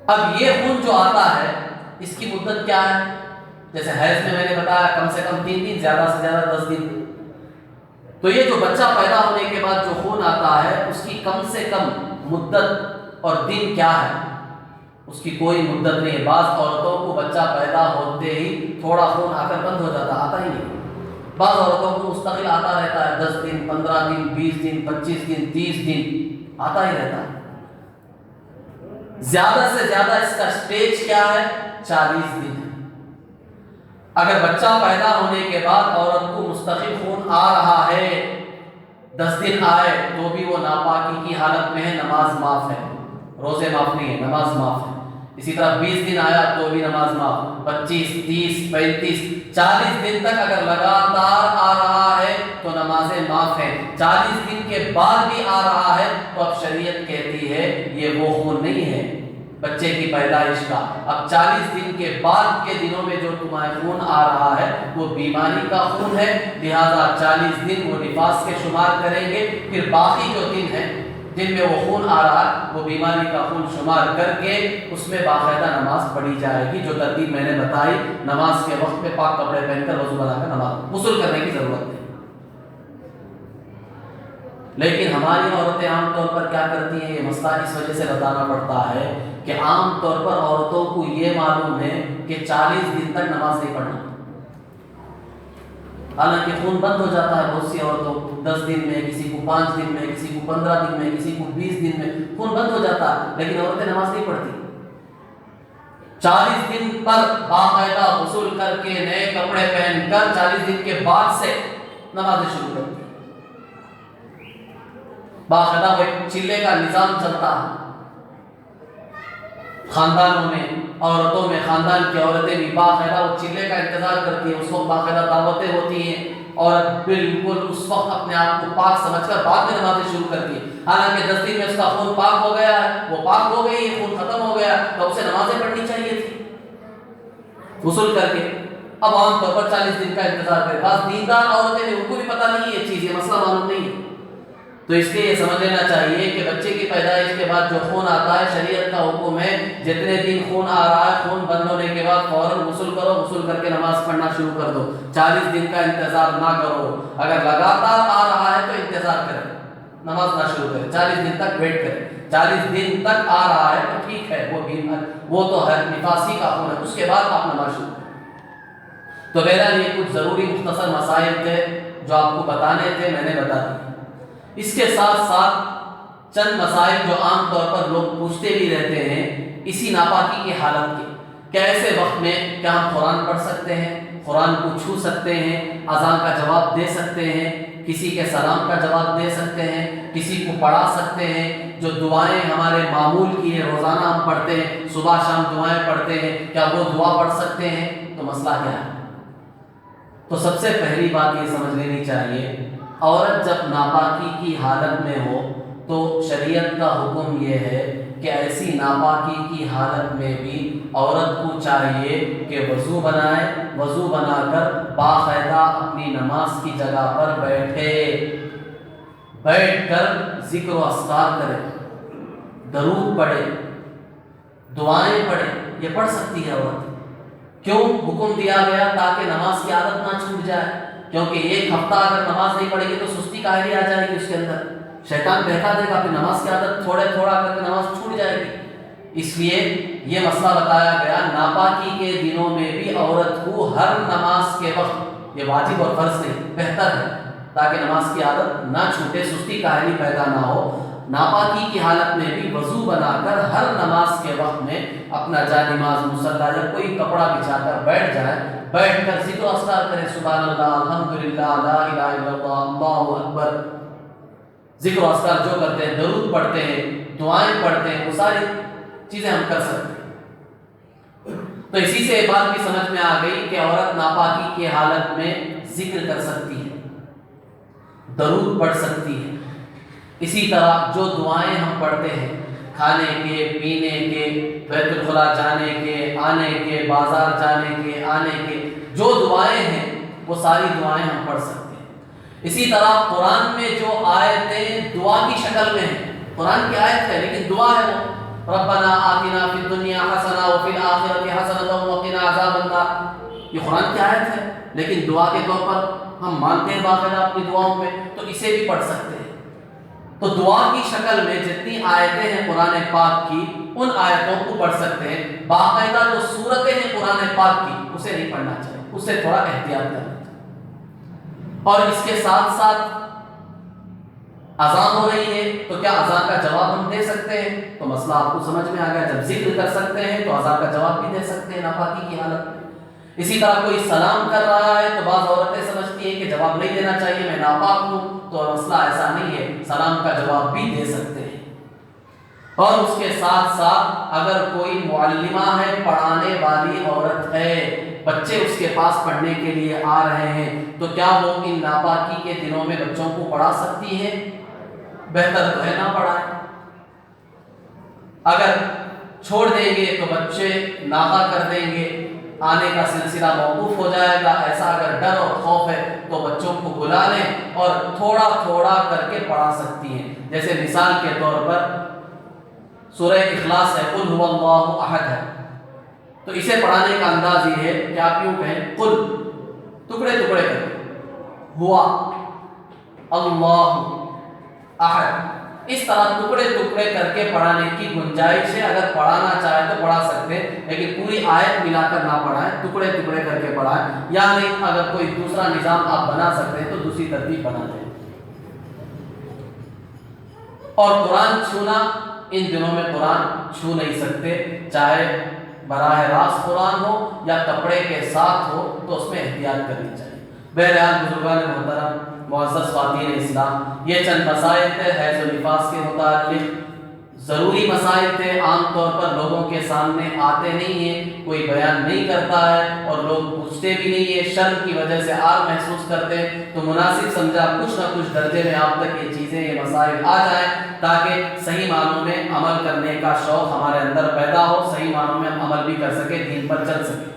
اب یہ خون جو آتا ہے اس کی مدت کیا ہے؟ جیسے حیض میں نے بتایا کم سے کم 3 دن، زیادہ سے زیادہ 10 دن۔ تو یہ جو بچہ پیدا ہونے کے بعد جو خون آتا ہے اس کی کم سے کم مدت اور دن کیا ہے؟ اس کی کوئی مدت نہیں ہے۔ بعض عورتوں کو بچہ پیدا ہوتے ہی تھوڑا خون آ کر بند ہو جاتا، آتا ہی نہیں۔ بعض عورتوں کو مستقل آتا رہتا ہے، 10 دن، 15 دن، 20 دن، 25 دن، 30 دن آتا ہی رہتا ہے۔ زیادہ سے زیادہ اس کا سٹیج کیا ہے؟ 40 دن ہے۔ اگر بچہ پیدا ہونے کے بعد عورت کو مستقل خون آ رہا ہے، 10 دن آئے تو بھی وہ ناپاکی کی حالت میں ہے، نماز معاف ہے، روزے معاف نہیں ہے، نماز معاف ہے۔ اسی طرح 20 دن آیا تو بھی نماز معاف، 25، 30، 35، 40 دن تک اگر لگاتار آ رہا ہے تو نمازیں معاف ہیں۔ 40 دن کے بعد بھی آ رہا ہے تو اب شریعت کہتی ہے یہ وہ خون نہیں ہے بچے کی پیدائش کا، اب 40 دن کے بعد کے دنوں میں جو تمہارا خون آ رہا ہے وہ بیماری کا خون ہے، لہذا 40 دن وہ نفاس کے شمار کریں گے، پھر باقی جو دن ہیں جن میں وہ خون آ رہا ہے وہ بیماری کا خون شمار کر کے اس میں باقاعدہ نماز پڑھی جائے گی، جو ترتیب میں نے بتائی۔ نماز کے وقت میں پاک کپڑے پہن کر وضو بنا کر نماز غسل کرنے کی ضرورت نہیں۔ لیکن ہماری عورتیں عام طور پر کیا کرتی ہیں، یہ مسئلہ اس وجہ سے بتانا پڑتا ہے کہ عام طور پر عورتوں کو یہ معلوم ہے کہ 40 دن تک نماز نہیں پڑھنا، حالانکہ خون بند ہو جاتا ہے بہت سی عورتوں کو 10 دن میں، کسی کو 5 دن میں، کسی کو 15 دن میں، کسی کو 20 دن میں خون بند ہو جاتا ہے، لیکن عورتیں نماز نہیں پڑھتی۔ 40 دن پر باقاعدہ غسل کر کے نئے کپڑے پہن کر 40 دن کے بعد سے نمازیں شروع کرتی، باقاعدہ وہ ایک چلے کا نظام چلتا ہے خاندانوں میں، عورتوں میں، خاندان کی عورتیں بھی باقاعدہ وہ چلے کا انتظار کرتی ہیں، اس وقت باقاعدہ دعوتیں ہوتی ہیں اور بالکل اس وقت اپنے آپ کو پاک سمجھ کر بعد میں نمازیں شروع کرتی ہیں، حالانکہ 10 دن میں اس کا خون پاک ہو گیا ہے، وہ پاک ہو گئی ہے، خون ختم ہو گیا تو اسے نمازیں پڑھنی چاہیے تھی غسل کر کے۔ اب عام طور پر 40 دن کا انتظار کرے، بعض دیندار عورتیں ہیں ان کو بھی پتہ نہیں یہ چیز، یہ مسئلہ معلوم نہیں ہے، تو اس لیے یہ سمجھ لینا چاہیے کہ بچے کی پیدائش کے بعد جو خون آتا ہے شریعت کا حکم ہے جتنے دن خون آ رہا ہے خون بند ہونے کے بعد فوراً غسل کرو، غسل کر کے نماز پڑھنا شروع کر دو، 40 دن کا انتظار نہ کرو، اگر لگاتار آ رہا ہے تو انتظار کریں، نماز نہ شروع کریں، 40 دن تک ویٹ کریں، 40 دن تک آ رہا ہے تو ٹھیک ہے، وہ تو ہے نفاسی کا خون ہے، اس کے بعد آپ نماز شروع کریں۔ تو بہرحال یہ کچھ ضروری مختصر مسائل تھے جو آپ کو بتانے تھے، میں نے بتا دی۔ اس کے ساتھ ساتھ چند مسائل جو عام طور پر لوگ پوچھتے بھی رہتے ہیں اسی ناپاکی کی حالت کے، کیا ایسے وقت میں کیا ہم قرآن پڑھ سکتے ہیں، قرآن کو چھو سکتے ہیں، اذان کا جواب دے سکتے ہیں، کسی کے سلام کا جواب دے سکتے ہیں، کسی کو پڑھا سکتے ہیں، جو دعائیں ہمارے معمول کی ہیں روزانہ ہم پڑھتے ہیں، صبح شام دعائیں پڑھتے ہیں، کیا وہ دعا پڑھ سکتے ہیں؟ تو مسئلہ کیا ہے؟ تو سب سے پہلی بات یہ سمجھ لینی چاہیے، عورت جب ناپاکی کی حالت میں ہو تو شریعت کا حکم یہ ہے کہ ایسی ناپاکی کی حالت میں بھی عورت کو چاہیے کہ وضو بنائے، وضو بنا کر باقاعدہ اپنی نماز کی جگہ پر بیٹھ کر ذکر و اذکار کرے، درود پڑھے، دعائیں پڑھے، یہ پڑھ سکتی ہے عورت۔ کیوں حکم دیا گیا؟ تاکہ نماز کی عادت نہ چھوٹ جائے، کیونکہ ایک ہفتہ اگر نماز نہیں پڑھے گی تو سستی کاہلی آ جائے گی اس کے اندر، شیطان بہکا دے گا، پھر نماز کی عادت تھوڑا کر کے نماز چھوٹ جائے گی۔ اس لیے یہ مسئلہ بتایا گیا، ناپاکی کے دنوں میں بھی عورت کو ہر نماز کے وقت، یہ واجب اور فرض نہیں، بہتر ہے تاکہ نماز کی عادت نہ چھوٹے، سستی کاہلی پیدا نہ ہو، ناپاکی کی حالت میں بھی وضو بنا کر ہر نماز کے وقت میں اپنا جانماز مصلی یا کوئی کپڑا بچھا کر بیٹھ جائے، بیٹھ کر ذکر و اذکار کرے، سبحان اللہ، الحمدللہ، لا الہ الا اللہ، اللہ اکبر، ذکر و اذکار جو کرتے ہیں، درود پڑھتے ہیں، دعائیں پڑھتے ہیں، وہ ساری چیزیں ہم کر سکتے ہیں۔ تو اسی سے یہ بات بھی سمجھ میں آ گئی کہ عورت ناپاکی کی حالت میں ذکر کر سکتی ہے، درود پڑھ سکتی ہے۔ اسی طرح جو دعائیں ہم پڑھتے ہیں، کھانے کے، پینے کے، بیت الخلا جانے کے، آنے کے، بازار جانے کے، آنے کے، جو دعائیں ہیں وہ ساری دعائیں ہم پڑھ سکتے ہیں۔ اسی طرح قرآن میں جو آیتیں دعا کی شکل میں ہیں، قرآن کی آیت ہے لیکن دعا ہے، وہ ربنا آتنا فی الدنیا حسنہ وفی الآخرۃ حسنۃ وقنا عذاب النار، یہ قرآن کی آیت ہے لیکن دعا کے طور پر ہم مانتے ہیں باقاعدہ اپنی دعاؤں میں، تو اسے بھی پڑھ سکتے ہیں۔ تو دعا کی شکل میں جتنی آیتیں ہیں قرآن پاک کی، ان آیتوں کو پڑھ سکتے ہیں۔ باقاعدہ جو سورتیں ہیں قرآن پاک کی، اسے نہیں پڑھنا چاہیے، اس سے تھوڑا احتیاط کرنا چاہیے۔ اور اس کے ساتھ ساتھ اذان ہو رہی ہے تو کیا اذان کا جواب ہم دے سکتے ہیں؟ تو مسئلہ آپ کو سمجھ میں آ گیا، جب ذکر کر سکتے ہیں تو اذان کا جواب بھی دے سکتے ہیں ناپاکی کی حالت میں۔ اسی طرح کوئی سلام کر رہا ہے تو بعض عورتیں سمجھتی ہیں کہ جواب نہیں دینا چاہیے، میں ناپاک ہوں، تو مسئلہ ایسا نہیں ہے، سلام کا جواب بھی دے سکتے ہیں۔ اور اس کے ساتھ ساتھ اگر کوئی معلمہ ہے، پڑھانے والی عورت ہے، بچے اس کے پاس پڑھنے کے لیے آ رہے ہیں، تو کیا وہ ان ناپاکی کے دنوں میں بچوں کو پڑھا سکتی ہے؟ بہتر تو ہے نہ پڑھائیں۔ اگر چھوڑ دیں گے تو بچے ناغہ کر دیں گے، آنے کا سلسلہ موقوف ہو جائے گا۔ ایسا اگر ڈر اور خوف ہے تو بچوں کو بلا لیں اور تھوڑا تھوڑا کر کے پڑھا سکتی ہیں۔ جیسے مثال کے طور پر سورہ اخلاص ہے، قل هو اللہ احد ہے، تو اسے پڑھانے کا انداز یہ ہے کہ آپ یوں کہیں، قل، ٹکڑے ٹکڑے کر، ہوا اللہ احد، اس طرح ٹکڑے ٹکڑے کر کے پڑھانے کی گنجائش ہے۔ اگر پڑھانا چاہے تو پڑھا سکتے ہیں لیکن پوری آیت ملا کر نہ پڑھائیں، ٹکڑے ٹکڑے کر کے پڑھائیں، یا نہیں اگر کوئی دوسرا نظام آپ بنا سکتے ہیں تو دوسری ترتیب بنا دیں۔ اور قرآن چھونا، ان دنوں میں قرآن چھو نہیں سکتے، چاہے براہ راست قرآن ہو یا کپڑے کے ساتھ ہو، تو اس میں احتیاط کرنی چاہیے۔ بہرحال بزرگان محترم، معزز خواتین اسلام، یہ چند مسائل تھے حیض و نفاس کے متعلق، ضروری مسائل تھے، عام طور پر لوگوں کے سامنے آتے نہیں ہیں، کوئی بیان نہیں کرتا ہے اور لوگ پوچھتے بھی نہیں ہیں، شرم کی وجہ سے آر محسوس کرتے ہیں، تو مناسب سمجھا کچھ نہ کچھ درجے میں آپ تک یہ چیزیں، یہ مسائل آ جائیں تاکہ صحیح معنوں میں عمل کرنے کا شوق ہمارے اندر پیدا ہو، صحیح معنوں میں ہم عمل بھی کر سکیں، دین پر چل سکیں۔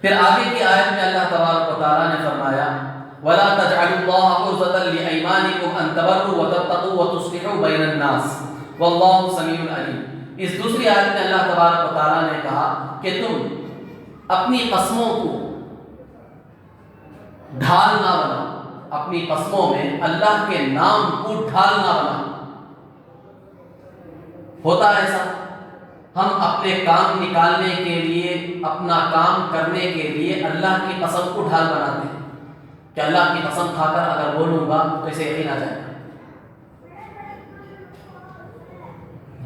پھر آگے کی آیت میں اللہ تبارک و تعالیٰ نے فرمایا، وَلَا تَجْعَلُوا اللَّهَ عُرْضَةً لِأَيْمَانِكُمْ أَن تَبَرُّوا وَتَتَّقُوا وَتُصْلِحُوا بَيْنَ النَّاسِ وَاللَّهُ سَمِيعٌ عَلِيمٌ۔ اس دوسری آیت میں اللہ تبارک و تعالیٰ نے کہا کہ تم اپنی قسموں کو ڈھال نہ بناؤ، اپنی قسموں میں اللہ کے نام کو ڈھال نہ بناؤ، ہوتا ایسا، ہم اپنے کام نکالنے کے لیے، اپنا کام کرنے کے لیے اللہ کی قسم کو ڈھال بناتے ہیں کہ اللہ کی قسم کھا کر اگر بولوں گا تو اسے یقین آ جائے گا۔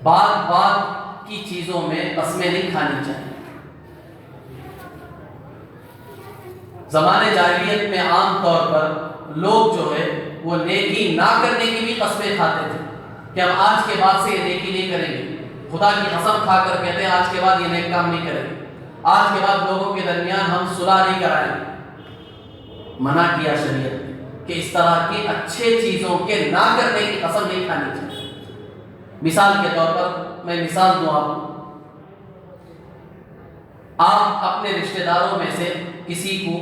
بات کی چیزوں میں قسمیں نہیں کھانی چاہیے۔ زمانے جاہلیت میں عام طور پر لوگ جو ہے وہ نیکی نہ کرنے کی بھی قسمیں کھاتے تھے کہ ہم آج کے بعد سے یہ نیکی نہیں کریں گے۔ خدا کی قسم کھا کر کہتے ہیں آج کے بعد یہ نیک کام نہیں کریں گے، آج کے بعد لوگوں کے درمیان ہم صلح نہیں کرائیں گے۔ منع کیا شریعت نے کہ اس طرح کی اچھے چیزوں کے نہ کرنے کی قسم نہیں کھانی چاہیے۔ مثال کے طور پر میں مثال دوں آپ اپنے رشتہ داروں میں سے کسی کو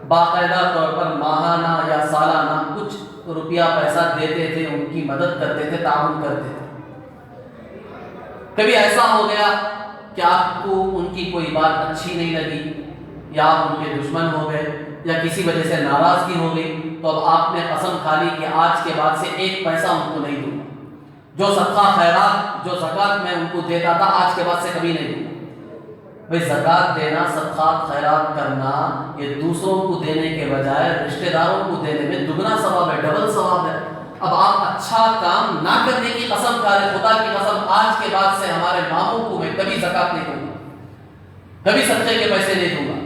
باقاعدہ طور پر ماہانہ یا سالانہ کچھ روپیہ پیسہ دیتے تھے، ان کی مدد کرتے تھے، تعاون کرتے تھے۔ کبھی ایسا ہو گیا کہ آپ کو ان کی کوئی بات اچھی نہیں لگی، یا آپ ان کے دشمن ہو گئے، یا کسی وجہ سے ناراضگی ہو گئی، تو اب آپ نے قسم کھا لی کہ آج کے بعد سے ایک پیسہ ان کو نہیں دوں گا۔ جو صدقہ خیرات، جو زکوٰۃ میں ان کو دیتا تھا، آج کے بعد سے کبھی نہیں دوں گا۔ بھئی زکوٰۃ دینا، صدقات خیرات کرنا، یہ دوسروں کو دینے کے بجائے رشتہ داروں کو دینے میں دگنا ثواب ہے، ڈبل ثواب ہے۔ اب آپ اچھا کام نہ کرنے کی قسم کھا رہے، خدا کی قسم آج کے بعد سے ہمارے ماموں کو میں کبھی زکوٰۃ نہیں دوں گا، کبھی صدقے کے پیسے نہیں دوں گا۔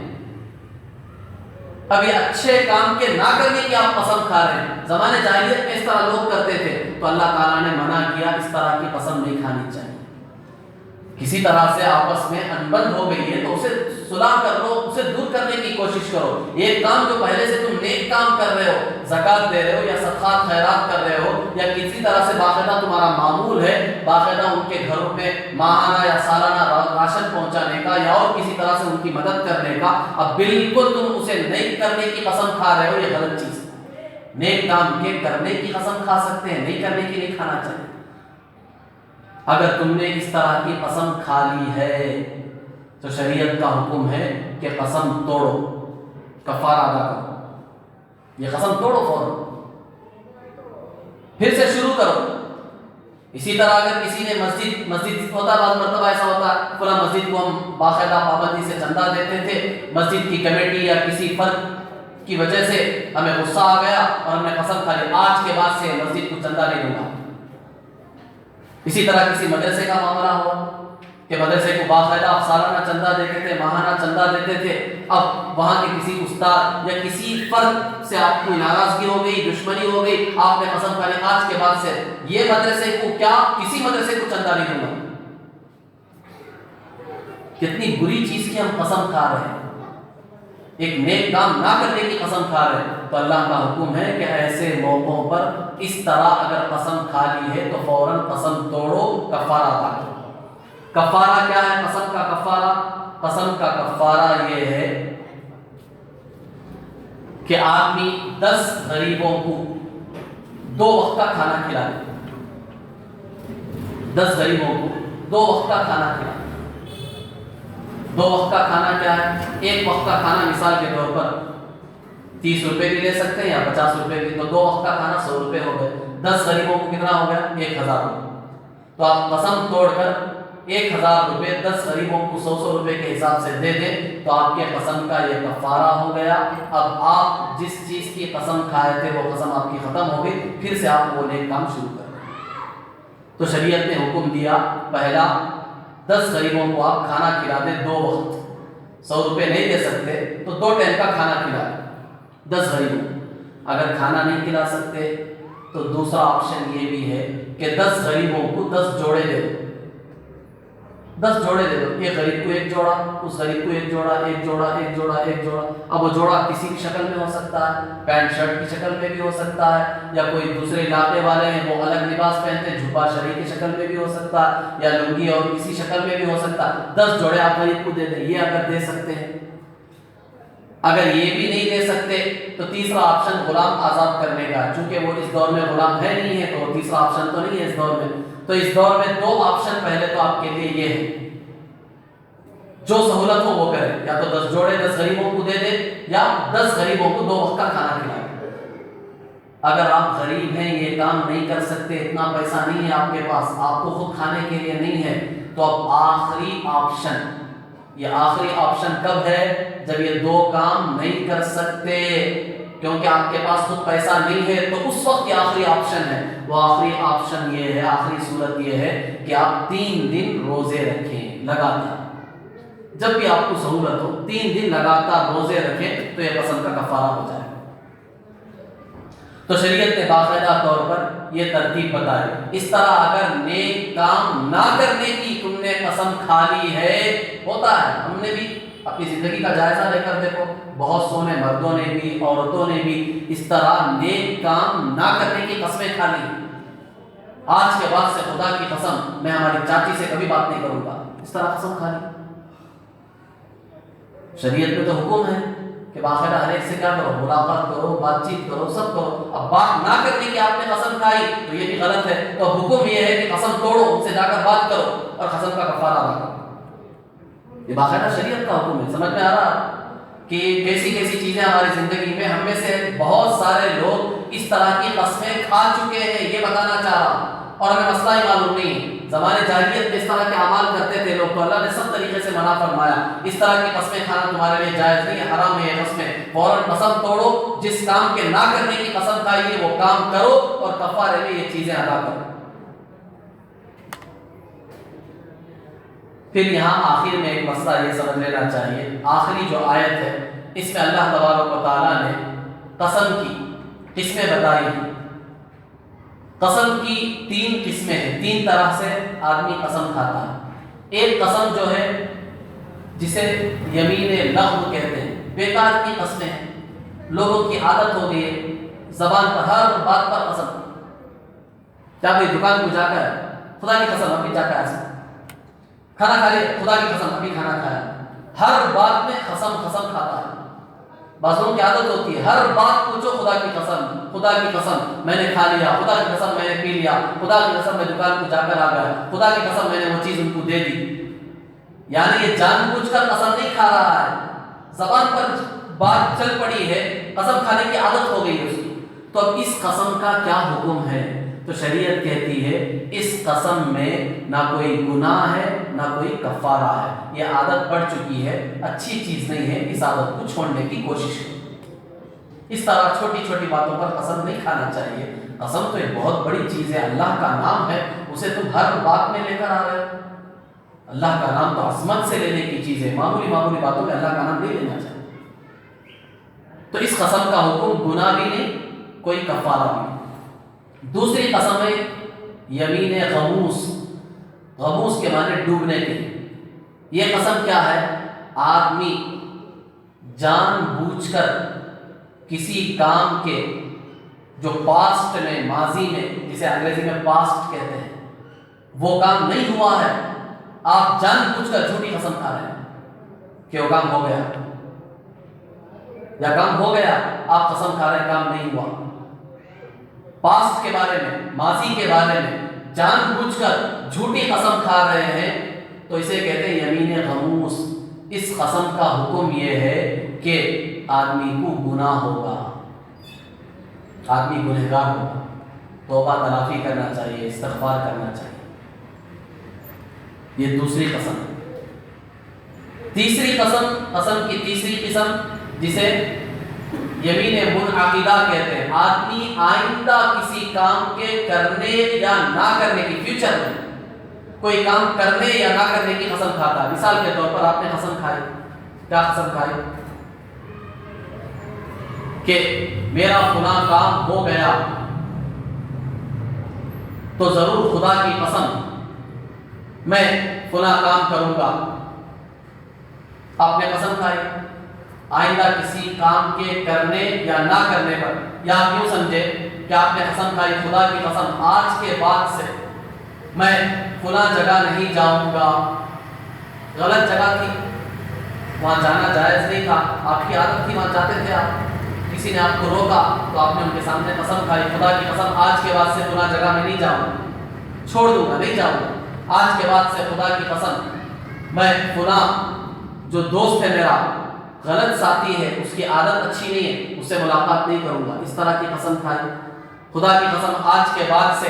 اب یہ اچھے کام کے نہ کرنے کی آپ قسم کھا رہے ہیں۔ زمانے جاہلیت میں اس طرح لوگ کرتے تھے، تو اللہ تعالیٰ نے منع کیا اس طرح کی قسم نہیں کھانی چاہیے۔ کسی طرح سے آپس میں انبن ہو گئی ہے تو اسے صلح کر لو، اسے دور کرنے کی کوشش کرو۔ ایک کام جو پہلے سے تم نیک کام کر رہے ہو، زکوٰۃ دے رہے ہو یا صدقات خیرات کر رہے ہو، یا کسی طرح سے باقاعدہ تمہارا معمول ہے باقاعدہ ان کے گھروں میں ماہانہ یا سالانہ راشن پہنچانے کا، یا اور کسی طرح سے ان کی مدد کرنے کا، اب بالکل تم اسے نہیں کرنے کی قسم کھا رہے ہو، یہ غلط چیز ہے۔ نیک کام کے کرنے کی قسم کھا سکتے ہیں، نہیں کرنے کی نہیں کھانا چاہیے۔ اگر تم نے اس طرح کی قسم کھا لی ہے تو شریعت کا حکم ہے کہ قسم توڑو، کفارہ ادا کرو، یہ قسم توڑو، فوراً پھر سے شروع کرو۔ اسی طرح اگر کسی نے مسجد ہوتا، بعض مرتبہ ایسا ہوتا ہے فلاں مسجد کو ہم باقاعدہ پابندی سے چندہ دیتے تھے، مسجد کی کمیٹی یا کسی فرد کی وجہ سے ہمیں غصہ آ گیا اور ہم نے قسم کھا لی آج کے بعد سے مسجد کو چندہ نہیں دوں گا۔ اسی طرح کسی مدرسے کا معاملہ ہوا کہ مدرسے کو باقاعدہ آپ سالانہ چندہ دیتے تھے، ماہانہ چندہ دیتے تھے، اب وہاں کے کسی استاد یا کسی فرد سے آپ کو ناراضگی ہو گئی، دشمنی ہو گئی، آپ نے قسم کھا لی آج کے بعد سے یہ مدرسے کو کیا کسی مدرسے کو چندہ نہیں دوں گا۔ کتنی بری چیز کی ہم قسم کھا رہے ہیں، ایک نیک کام نہ کرنے کی قسم کھا رہے ہیں۔ تو اللہ کا حکم ہے کہ ایسے موقعوں پر اس طرح اگر قسم کھا لی ہے تو فوراً قسم توڑو، کفارہ ادا کرو۔ کفارہ کیا ہے؟ قسم کا کفارہ، قسم کا کفارہ یہ ہے کہ آدمی 10 غریبوں کو 2 وقت کا کھانا کھلا دے، 10 غریبوں کو 2 وقت کا کھانا کھلا دے۔ 2 وقت کا کھانا کیا ہے؟ ایک وقت کا کھانا مثال کے طور پر 30 روپے بھی لے سکتے ہیں یا 50 روپے بھی، تو 2 وقت کا کھانا 100 روپے ہو گئے، 10 غریبوں کو کتنا ہو گیا؟ 1000 روپے۔ تو آپ قسم توڑ کر 1000 روپے 10 غریبوں کو 100 روپے کے حساب سے دے دیں تو آپ کے قسم کا یہ کفارہ ہو گیا۔ اب آپ جس چیز کی قسم کھائے تھے وہ قسم آپ کی ختم ہو گئی، پھر سے آپ وہ نیک کام شروع کریں۔ تو شریعت نے حکم دیا، پہلا 10 غریبوں کو آپ کھانا کھلا دیں 2 وقت، 100 روپے نہیں دے سکتے تو 2 ٹائم کا کھانا کھلا دیں 10 غریبوں۔ اگر کھانا نہیں کھلا سکتے تو دوسرا آپشن یہ بھی ہے کہ 10 غریبوں کو 10 جوڑے دے دو، 10 جوڑے دے دو، ایک غریب کو 1 جوڑا، اس غریب کو 1 جوڑا، 1 جوڑا، 1 جوڑا، 1 جوڑا۔ اب وہ جوڑا کسی بھی شکل میں ہو سکتا ہے، پینٹ شرٹ کی شکل میں بھی ہو سکتا ہے، یا کوئی دوسرے علاقے والے ہیں وہ الگ لباس پہنتے ہیں، جھبا شریع کی شکل میں بھی ہو سکتا ہے، یا لنگی اور کسی شکل میں بھی ہو سکتا ہے۔ 10 جوڑے آپ غریب کو دے دیں، یہ اگر دے سکتے ہیں۔ اگر یہ بھی نہیں دے سکتے تو تیسرا آپشن غلام آزاد کرنے کا، چونکہ وہ اس دور میں غلام ہے نہیں ہے تو تیسرا آپشن تو نہیں ہے اس دور میں۔ تو اس دور میں 2 آپشن پہلے تو آپ کے لیے یہ ہے، جو سہولت ہو وہ کرے، یا تو 10 جوڑے 10 غریبوں کو دے دے، یا 10 غریبوں کو 2 وقت کا کھانا کھلائے۔ اگر آپ غریب ہیں، یہ کام نہیں کر سکتے، اتنا پیسہ نہیں ہے آپ کے پاس، آپ کو خود کھانے کے لیے نہیں ہے، تو اب آخری آپشن، یہ آخری آپشن کب ہے؟ جب یہ دو کام نہیں کر سکتے، کیونکہ آپ کے پاس خود پیسہ نہیں ہے، تو اس وقت یہ آخری آپشن ہے۔ وہ آخری آپشن یہ ہے، آخری صورت یہ ہے کہ آپ 3 دن روزے رکھیں لگاتار۔ جب بھی آپ کو ضرورت ہو 3 دن لگاتار روزے رکھیں تو یہ قسم کا کفارہ ہو جائے۔ تو شریعت نے باقاعدہ طور پر یہ ترتیب بتائی۔ اس طرح اگر نیک کام نہ کرنے کی تم نے قسم کھا لی ہے، ہوتا ہے، ہم نے بھی اپنی زندگی کا جائزہ لے کر دیکھو، بہت سونے مردوں نے بھی عورتوں نے بھی اس طرح نیک کام نہ کرنے کی قسمیں کھا لی۔ آج کے بعد سے خدا کی قسم میں ہماری چاچی سے کبھی بات نہیں کروں گا، اس طرح قسم کھا لی۔ شریعت میں تو حکم ہے کہ باقاعدہ ہر ایک سے کیا کرو، ملاقات کرو، بات چیت کرو، سب کرو۔ اب بات نہ کرنے کی آپ نے قسم کھائی تو یہ بھی غلط ہے، تو حکم یہ ہے کہ قسم توڑو، ان سے جا کر بات کرو اور قسم کا کفارہ ادا کرو۔ یہ باقاعدہ شریعت کا حکم ہے۔ سمجھ میں آ رہا کہ کیسی کیسی چیزیں ہماری زندگی میں، ہم میں سے بہت سارے لوگ اس طرح کی قسمیں کھا چکے ہیں، یہ بتانا چاہ رہا ہوں، اور ہمیں مسئلہ ہی معلوم نہیں ہے۔ زمانے جاہلیت میں اس طرح کے اعمال کرتے تھے لوگ، تو اللہ نے سب طریقے سے منع فرمایا، اس طرح کی قسمیں کھانا تمہارے لیے جائز نہیں ہے، حرام ہے یہ قسمیں۔ فوراً قسم توڑو، جس کام کے نہ کرنے کی قسم کھائی ہے وہ کام کرو اور کفارے میں یہ چیزیں ادا کرو۔ پھر یہاں آخر میں ایک مسئلہ یہ سمجھ لینا چاہیے، آخری جو آیت ہے اس میں اللہ تبارک و تعالیٰ نے قسم کی قسمیں بتائی ہیں۔ قسم کی 3 قسمیں ہیں، 3 طرح سے آدمی قسم کھاتا ہے۔ ایک قسم جو ہے جسے یمین لغو کہتے ہیں، بیکار کی قسمیں ہیں، لوگوں کی عادت ہو گئی ہے زبان پر ہر بات پر قسم، کیا بھائی دکان کو جا کر خدا کی قسم ابھی جا کر ایسا کھانا کھا لیا، خدا کی قسم ابھی کھانا کھایا، ہر بات میں قسم کھاتا ہے۔ بعض لوگوں کی عادت ہوتی ہے ہر بات پوچھو خدا کی قسم، خدا کی قسم میں نے کھا لیا، خدا کی قسم میں نے پی لیا، خدا کی قسم میں دکان کو جا کر آ گیا، خدا کی قسم میں نے وہ چیز ان کو دے دی۔ یعنی یہ جان بوجھ کر قسم نہیں کھا رہا ہے، زبان پر بات چل پڑی ہے، قسم کھانے کی عادت ہو گئی ہے اس کی۔ تو اب اس قسم کا کیا حکم ہے؟ تو شریعت کہتی ہے اس قسم میں نہ کوئی گناہ ہے نہ کوئی کفارہ ہے، یہ عادت پڑ چکی ہے، اچھی چیز نہیں ہے، اس عادت کو چھوڑنے کی کوشش کرو۔ اس طرح چھوٹی چھوٹی باتوں پر قسم نہیں کھانا چاہیے۔ قسم تو ایک بہت بڑی چیز ہے، اللہ کا نام ہے، اسے تم ہر بات میں لے کر آ رہے ہو۔ اللہ کا نام تو عظمت سے لینے کی چیز ہے، معمولی باتوں میں اللہ کا نام نہیں لینا چاہیے۔ تو اس قسم کا حکم گناہ بھی نہیں، کوئی کفارہ بھی نہیں۔ دوسری قسم ہے یمین غموس، غموس کے معنی ڈوبنے کے۔ یہ قسم کیا ہے؟ آدمی جان بوجھ کر کسی کام کے جو پاسٹ میں، ماضی میں، جسے انگریزی میں پاسٹ کہتے ہیں، وہ کام نہیں ہوا ہے، آپ جان بوجھ کر جھوٹی قسم کھا رہے ہیں کہ وہ کام ہو گیا، یا کام ہو گیا، آپ قسم کھا رہے ہیں کام نہیں ہوا۔ پاسٹ کے بارے میں، ماضی کے بارے میں جان بوجھ کر جھوٹی قسم کھا رہے ہیں تو اسے کہتے ہیں یمین غموس۔ اس قسم کا حکم یہ ہے کہ آدمی کو گناہ ہوگا، آدمی گنہگار ہوگا، توبہ تلافی کرنا چاہیے، استغفار کرنا چاہیے۔ یہ دوسری قسم ہے۔ تیسری قسم، قسم کی تیسری قسم جسے یمین منعقدہ کہتے ہیں، آدمی آئندہ کسی کام کے کرنے یا نہ کرنے کی، فیوچر میں کوئی کام کرنے یا نہ کرنے کی قسم کھاتا ہے۔ مثال کے طور پر آپ نے قسم کھائی، کیا قسم کھائی؟ کہ میرا فلاں کام ہو گیا تو ضرور خدا کی قسم میں فلاں کام کروں گا۔ آپ نے قسم کھائی آئندہ کسی کام کے کرنے یا نہ کرنے پر، یا آپ یوں سمجھے کہ آپ نے قسم کھائی خدا کی قسم آج کے بعد سے میں فلاں جگہ نہیں جاؤں گا۔ غلط جگہ تھی، وہاں جانا جائز نہیں تھا، آپ کی عادت تھی وہاں جاتے تھے آپ، کسی نے آپ کو روکا تو آپ نے ان کے سامنے قسم کھائی خدا کی قسم آج کے بعد سے فلاں جگہ میں نہیں جاؤں گا، چھوڑ دوں گا، نہیں جاؤں گا۔ آج کے بعد سے خدا کی قسم میں فلاں جو دوست ہے میرا، غلط ساتھی ہے، اس کی عادت اچھی نہیں ہے، اس سے ملاقات نہیں کروں گا، اس طرح کی قسم کھائی۔ خدا کی قسم آج کے بعد سے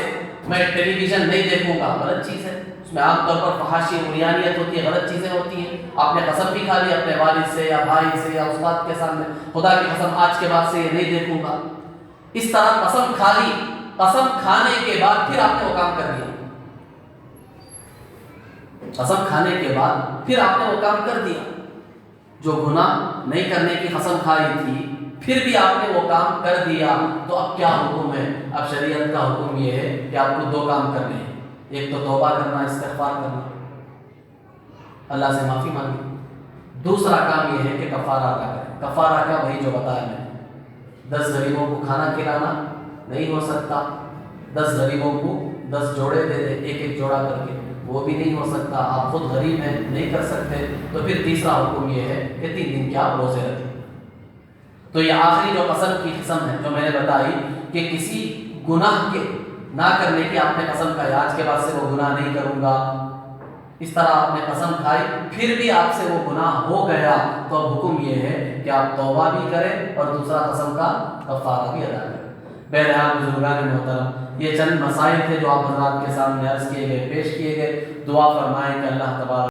میں ٹیلی ویژن نہیں دیکھوں گا، غلط چیز ہے، اس میں عام طور پر فحاشی عریانیت ہوتی ہے، غلط چیزیں ہوتی ہیں. آپ نے قسم بھی کھا لی اپنے والد سے یا بھائی سے یا استاد کے سامنے، خدا کی قسم آج کے بعد سے یہ نہیں دیکھوں گا. اس طرح قسم کھا لی، قسم کھانے کے بعد پھر آپ نے وہ کام کر دیا. قسم کھانے کے بعد پھر آپ نے وہ کام کر دیا. جو گناہ نہیں کرنے کی قسم کھائی تھی پھر بھی آپ نے وہ کام کر دیا، تو اب کیا حکم ہے؟ اب شریعت کا حکم یہ ہے کہ آپ کو دو کام کرنے ہیں. ایک تو توبہ کرنا، استغفار کرنا، اللہ سے معافی مانگی. دوسرا کام یہ ہے کہ کفارہ ادا کریں. کفارہ کا وہی جو بتایا میں نے، 10 غریبوں کو کھانا کھلانا نہیں ہو سکتا، 10 غریبوں کو 10 جوڑے دے دے، ایک ایک جوڑا کر کے، وہ بھی نہیں ہو سکتا. آپ خود غریب ہیں، نہیں کر سکتے، تو پھر تیسرا حکم یہ ہے کہ 3 دن کے آپ روزے رکھیں. تو یہ آخری جو قسم کی قسم ہے جو میں نے بتائی کہ کسی گناہ کے نہ کرنے کی آپ نے قسم کھائی، آج کے بعد سے وہ گناہ نہیں کروں گا، اس طرح آپ نے قسم کھائی، پھر بھی آپ سے وہ گناہ ہو گیا، تو اب حکم یہ ہے کہ آپ توبہ بھی کریں اور دوسرا قسم کا کفارہ بھی ادا کریں. بہرحال بزرگان محترم، یہ چند مسائل تھے جو آپ حضرات کے سامنے عرض کیے گئے، پیش کیے گئے. دعا فرمائیں کہ اللہ تبارک